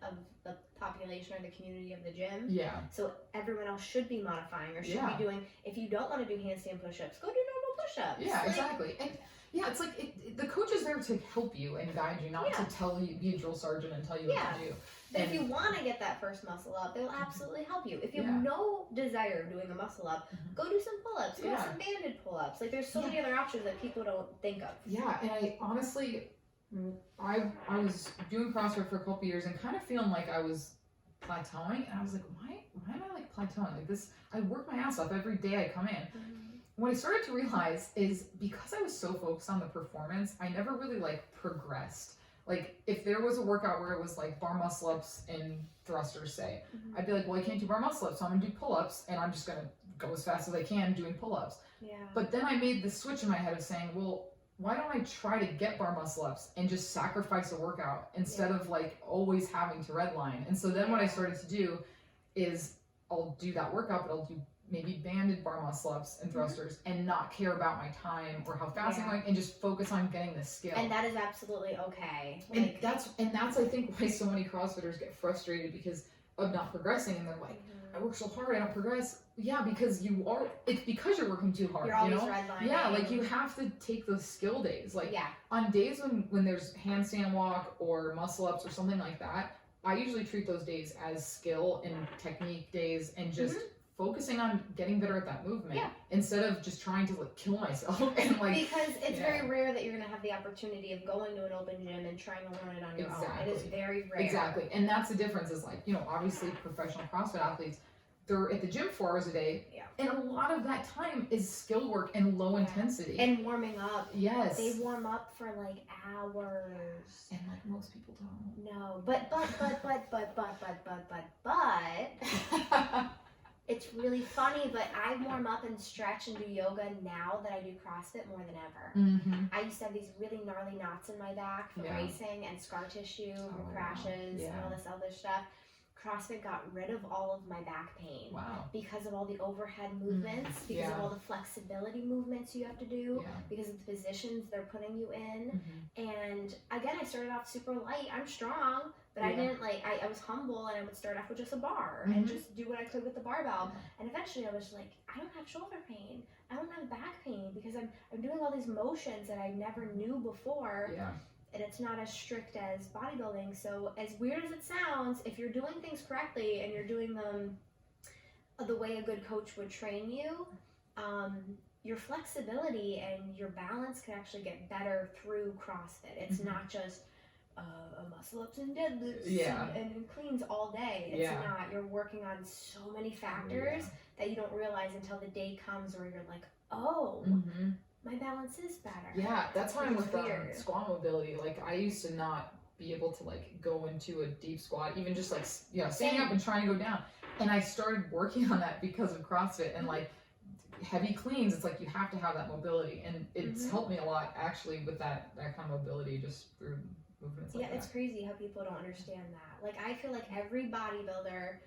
of the population or the community of the gym. Yeah. So everyone else should be modifying or should be doing. If you don't want to do handstand push-ups, go do normal push-ups. Yeah, exactly. And yeah, it's like the coach is there to help you and guide you, not to tell you, be a drill sergeant and tell you what to do. But if you want to get that first muscle up, they will absolutely help you. If you have no desire of doing a muscle up, go do some pull-ups, go do some banded pull-ups. Like there's so many other options that people don't think of. Yeah, and I honestly, I was doing CrossFit for a couple years and kind of feeling like I was plateauing, and I was like, why am I like plateauing? Like this, I work my ass off every day I come in. What I started to realize is because I was so focused on the performance, I never really like progressed. Like if there was a workout where it was like bar muscle ups and thrusters, say, I'd be like, well, I can't do bar muscle ups, so I'm gonna do pull ups, and I'm just gonna go as fast as I can doing pull ups. Yeah. But then I made the switch in my head of saying, well, why don't I try to get bar muscle ups and just sacrifice a workout instead of like always having to redline? And so then what I started to do is I'll do that workout, but I'll do maybe banded bar muscle ups and thrusters and not care about my time or how fast I'm going and just focus on getting the skill. And that is absolutely okay. And that's I think why so many CrossFitters get frustrated because of not progressing, and they're like, I work so hard, I don't progress. Yeah, because it's because you're working too hard. You're always redlining. Yeah, like you have to take those skill days. Like on days when there's handstand walk or muscle ups or something like that, I usually treat those days as skill and technique days and just focusing on getting better at that movement instead of just trying to like kill myself and like, because it's very rare that you're going to have the opportunity of going to an open gym and trying to learn it on your own. It is very rare. Exactly. And that's the difference is like, you know, obviously professional CrossFit athletes, they're at the gym 4 hours a day and a lot of that time is skill work and low intensity and warming up. Yes, they warm up for like hours, and like most people don't. No, but it's really funny, but I warm up and stretch and do yoga now that I do CrossFit more than ever. I used to have these really gnarly knots in my back from racing and scar tissue from crashes and all this other stuff. CrossFit got rid of all of my back pain because of all the overhead movements, because of all the flexibility movements you have to do, because of the positions they're putting you in. And again, I started off super light. I'm strong, but I didn't like, I was humble, and I would start off with just a bar and just do what I could with the barbell. And eventually I was like, I don't have shoulder pain. I don't have back pain because I'm doing all these motions that I never knew before. And it's not as strict as bodybuilding. So as weird as it sounds, if you're doing things correctly and you're doing them the way a good coach would train you, your flexibility and your balance can actually get better through CrossFit. It's not just a muscle ups and deadlifts and cleans all day. It's not. You're working on so many factors that you don't realize until the day comes where you're like, oh, my balance is better. Yeah, that's why I'm with squat mobility. Like I used to not be able to like go into a deep squat, even just like standing up and trying to go down. And I started working on that because of CrossFit and like heavy cleans. It's like you have to have that mobility, and it's helped me a lot actually with that kind of mobility just through movements. Like it's crazy how people don't understand that. Like I feel like every bodybuilder,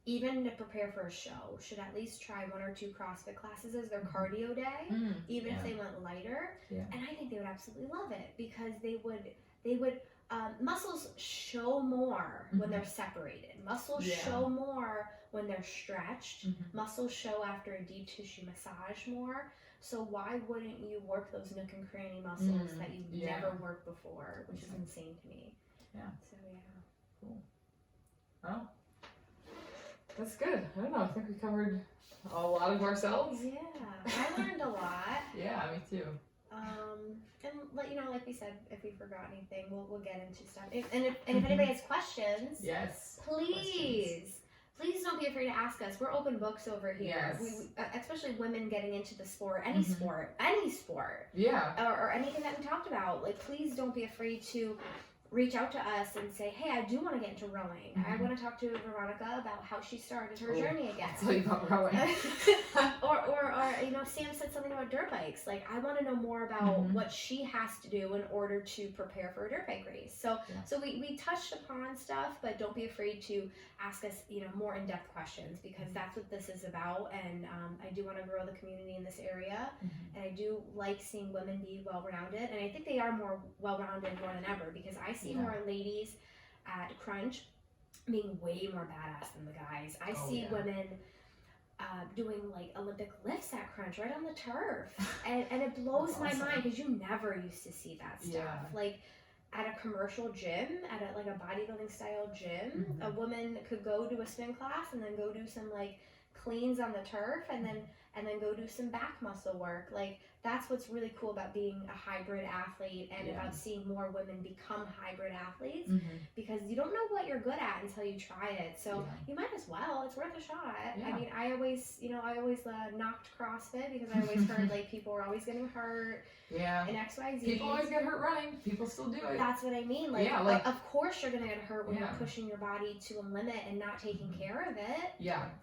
even to prepare for a show, should at least try 1 or 2 CrossFit classes as their cardio day, even if they went lighter. And I think they would absolutely love it because they would muscles show more when they're separated. Muscles show more when they're stretched. Muscles show after a deep tissue massage more. So why wouldn't you work those nook and cranny muscles that you've never worked before, which is insane to me. So cool. Well, that's good. I don't know. I think we covered a lot of ourselves. Yeah, I learned a lot. Yeah, me too. And like we said, if we forgot anything, we'll get into stuff. If anybody has questions, please please don't be afraid to ask us. We're open books over here. Yes. We especially women getting into the sport, any sport, Yeah. or anything that we talked about. Like, please don't be afraid to reach out to us and say, hey, I do want to get into rowing. I want to talk to Veronica about how she started her journey again. I'll tell you about rowing. or you know, Sam said something about dirt bikes. Like, I want to know more about what she has to do in order to prepare for a dirt bike race. So we touched upon stuff, but don't be afraid to ask us, you know, more in-depth questions, because that's what this is about. And I do want to grow the community in this area, and I do like seeing women be well-rounded, and I think they are more well-rounded more than ever, because I see more ladies at Crunch being way more badass than the guys. I see women doing like Olympic lifts at Crunch right on the turf, and it blows my mind, because you never used to see that stuff. Like, at a commercial gym, at a bodybuilding style gym, a woman could go do a spin class and then go do some like cleans on the turf, and then go do some back muscle work. Like, that's what's really cool about being a hybrid athlete, and about seeing more women become hybrid athletes, because you don't know what you're good at until you try it. So you might as well. It's worth a shot. I mean, I always knocked CrossFit, because I always heard like people were always getting hurt. And XYZ. People always get hurt running. People still do it. That's what I mean. Like, of course you're gonna get hurt when you're pushing your body to a limit and not taking care of it.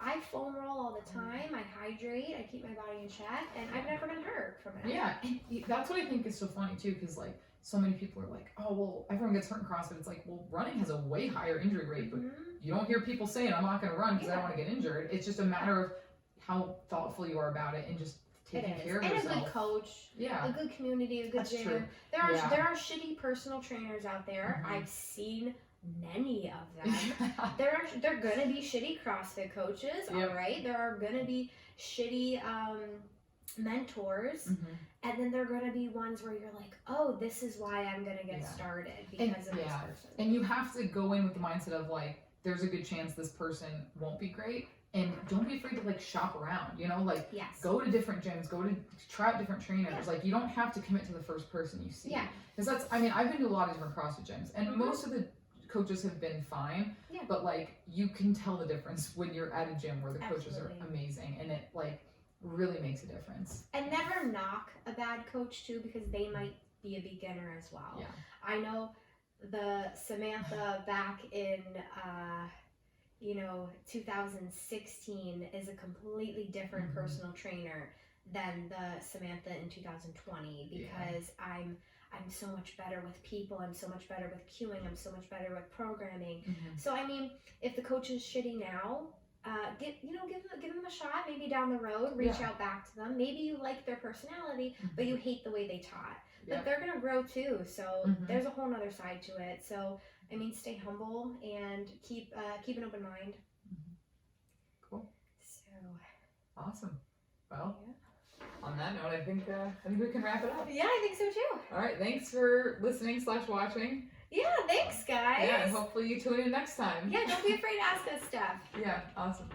I foam roll all the time. I hydrate. I keep my body in check, and I've never been hurt from it. And that's what I think is so funny too, because like so many people are like, oh well, everyone gets hurt in CrossFit. It's like, well, running has a way higher injury rate, but you don't hear people saying I'm not gonna run because I don't want to get injured. It's just a matter of how thoughtful you are about it, and just taking care of yourself. And a good coach, a good community, a good gym. True. There are shitty personal trainers out there. I've seen many of them. They're gonna be shitty CrossFit coaches, all right? There are gonna be shitty mentors, and then there are gonna be ones where you're like, oh, this is why I'm gonna get started, because of this person. And you have to go in with the mindset of like, there's a good chance this person won't be great. And don't be afraid to like shop around, you know, like go to different gyms, try out different trainers. Like, you don't have to commit to the first person you see. Because that's, I mean, I've been to a lot of different CrossFit gyms, and most of the coaches have been fine, but like, you can tell the difference when you're at a gym where the coaches are amazing, and it like really makes a difference. And never knock a bad coach too, because they might be a beginner as well. I know the Samantha back in 2016 is a completely different personal trainer than the Samantha in 2020, because I'm so much better with people, I'm so much better with cueing, I'm so much better with programming. So I mean, if the coach is shitty now, give them a shot. Maybe down the road, reach out back to them. Maybe you like their personality, but you hate the way they taught. But they're gonna grow too. So there's a whole nother side to it. So I mean, stay humble and keep an open mind. Cool. So awesome. Well, on that note, I think we can wrap it up. Yeah, I think so too. All right. Thanks for listening / watching. Yeah. Thanks, guys. Yeah. And hopefully you tune in next time. Yeah. Don't be afraid to ask us stuff. Yeah. Awesome.